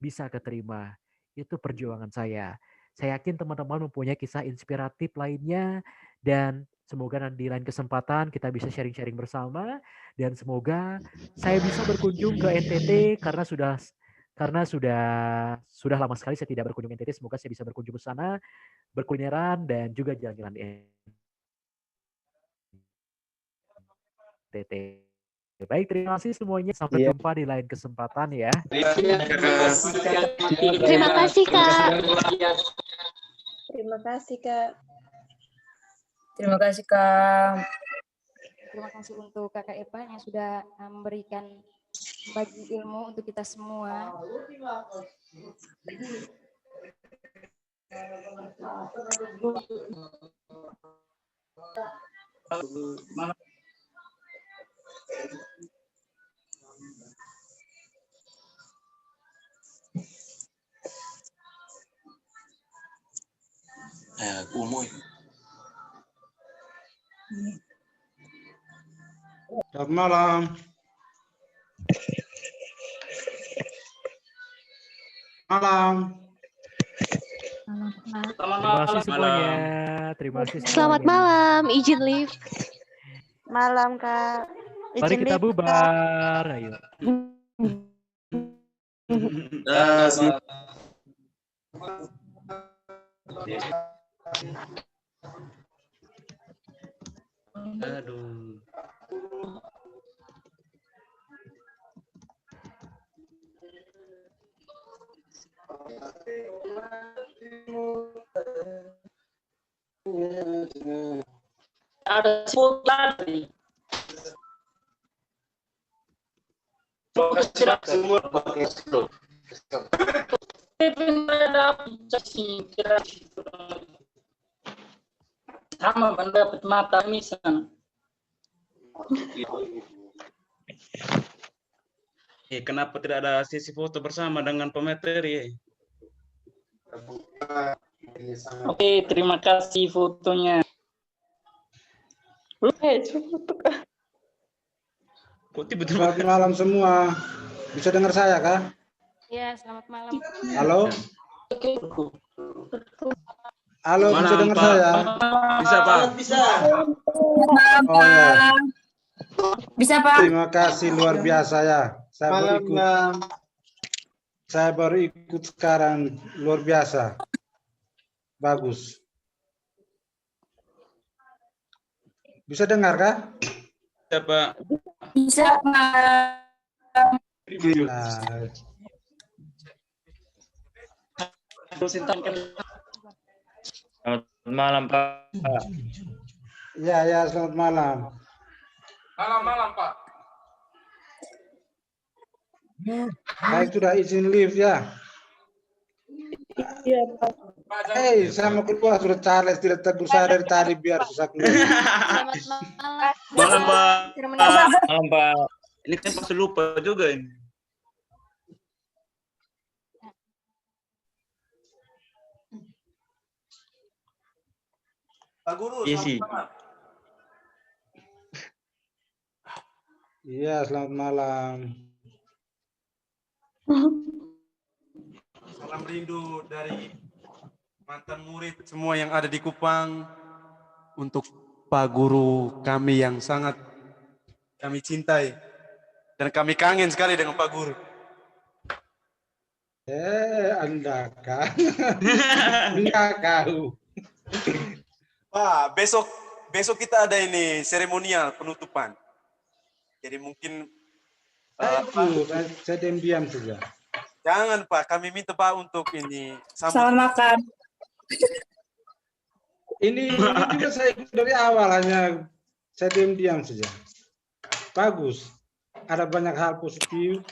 bisa keterima. Itu perjuangan saya. Saya yakin teman-teman mempunyai kisah inspiratif lainnya dan semoga nanti di lain kesempatan kita bisa sharing-sharing bersama dan semoga saya bisa berkunjung ke NTT karena sudah lama sekali saya tidak berkunjung NTT. Semoga saya bisa berkunjung ke sana, berkulineran dan juga jalan-jalan di NTT. Baik, terima kasih semuanya. Sampai jumpa di lain kesempatan ya. Terima kasih, Kak. Terima kasih, Kak. Terima kasih, Kak. Terima kasih untuk Kakak Eva yang sudah memberikan bagi ilmu untuk kita semua. Selamat malam. Malam. Terima kasih semuanya. Terima kasih semuanya. Selamat malam, izin live. Malam, Kak. Mari Izin kita live, bubar. Ayo. Aduh. Ada foto tadi. Semua sama mendapat mata misalnya. Kenapa tidak ada sesi foto bersama dengan pemateri? Oke, terima kasih fotonya. Selamat malam semua. Bisa dengar saya kah? Ya, selamat malam. Halo? Halo, bisa Malam, dengar Pak. saya? Bisa, Pak. Bisa. Oh ya. Bisa, Pak. Terima kasih luar biasa ya. Saya baru ikut sekarang, luar biasa. Bagus. Bisa dengar kah? Bisa, Pak. Bisa, Pak. Nah, Selamat malam, Pak. ya, selamat malam. Malam, Pak. Baik, sudah izin live ya. Iya, Pak. Hei, saya mau keluar sudah Charles tidak tegur saya dari tadi biar susah keluar. Selamat malam. Malam, Pak. Malam, Pak. Ini kan pasti lupa juga ini. Pak Guru, Isi. Iya, selamat malam. salam rindu dari mantan murid semua yang ada di Kupang untuk Pak Guru kami yang sangat kami cintai dan kami kangen sekali dengan Pak Guru. Anda kan? Enggak kau. Pak, besok kita ada ini seremonial penutupan. Jadi mungkin Saya diam-diam saja. jangan Pak, kami minta Pak untuk ini Selamat makan. Ini juga saya ikut dari awal, hanya saya diam-diam saja. Bagus. Ada banyak hal positif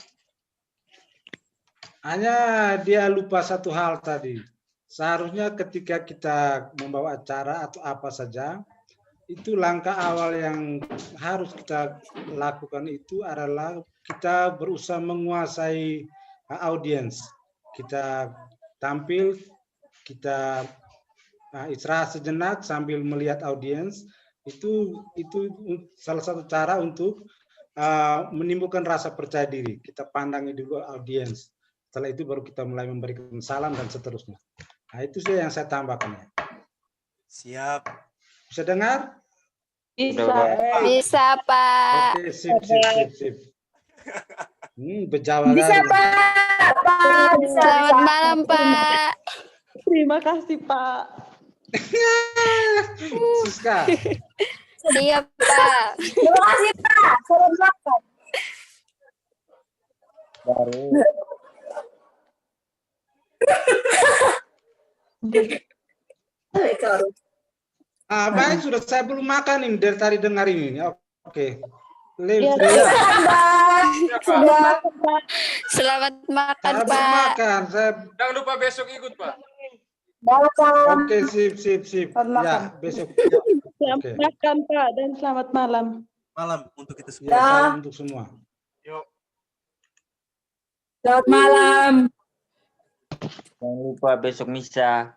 Hanya dia lupa satu hal tadi. Seharusnya ketika kita membawa acara atau apa saja, itu langkah awal yang harus kita lakukan itu adalah kita berusaha menguasai audiens. Kita tampil, kita istirahat sejenak sambil melihat audiens. Itu salah satu cara untuk menimbulkan rasa percaya diri. Kita pandangi dulu audiens. Setelah itu baru kita mulai memberikan salam dan seterusnya. Nah, itu sih yang saya tambahkan. Siap. Bisa dengar? Bisa. Bisa, Pak. Oke, sip. Berjawa Bisa, lagi. Pak. Selamat malam, Pak. Terima kasih, Pak. Siska. Siap, Pak. Terima kasih, Pak. Salam makan. Baru. Baik, sudah saya belum makan ini dari tadi dengar ini. Oke. Iya, Sudah. Selamat makan, Saya belum Pak. makan. Jangan lupa besok ikut, Pak. Oke, sip. Ya, besok. Selamat makan, Pak, dan selamat malam. Malam untuk kita semua. Ya, salam untuk semua. Yuk. Selamat malam. Jangan lupa besok misa.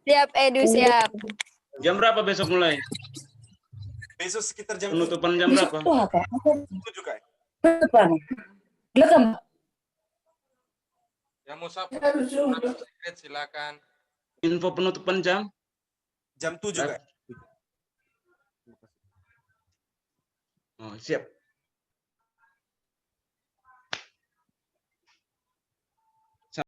Siap, Edu, siap. Jam berapa besok mulai? Besok sekitar jam Penutupan jam berapa? 7, Kak. Belakang. Yang mau sapa? Silakan. Info penutupan jam? Jam 7, Kak. Oh, siap.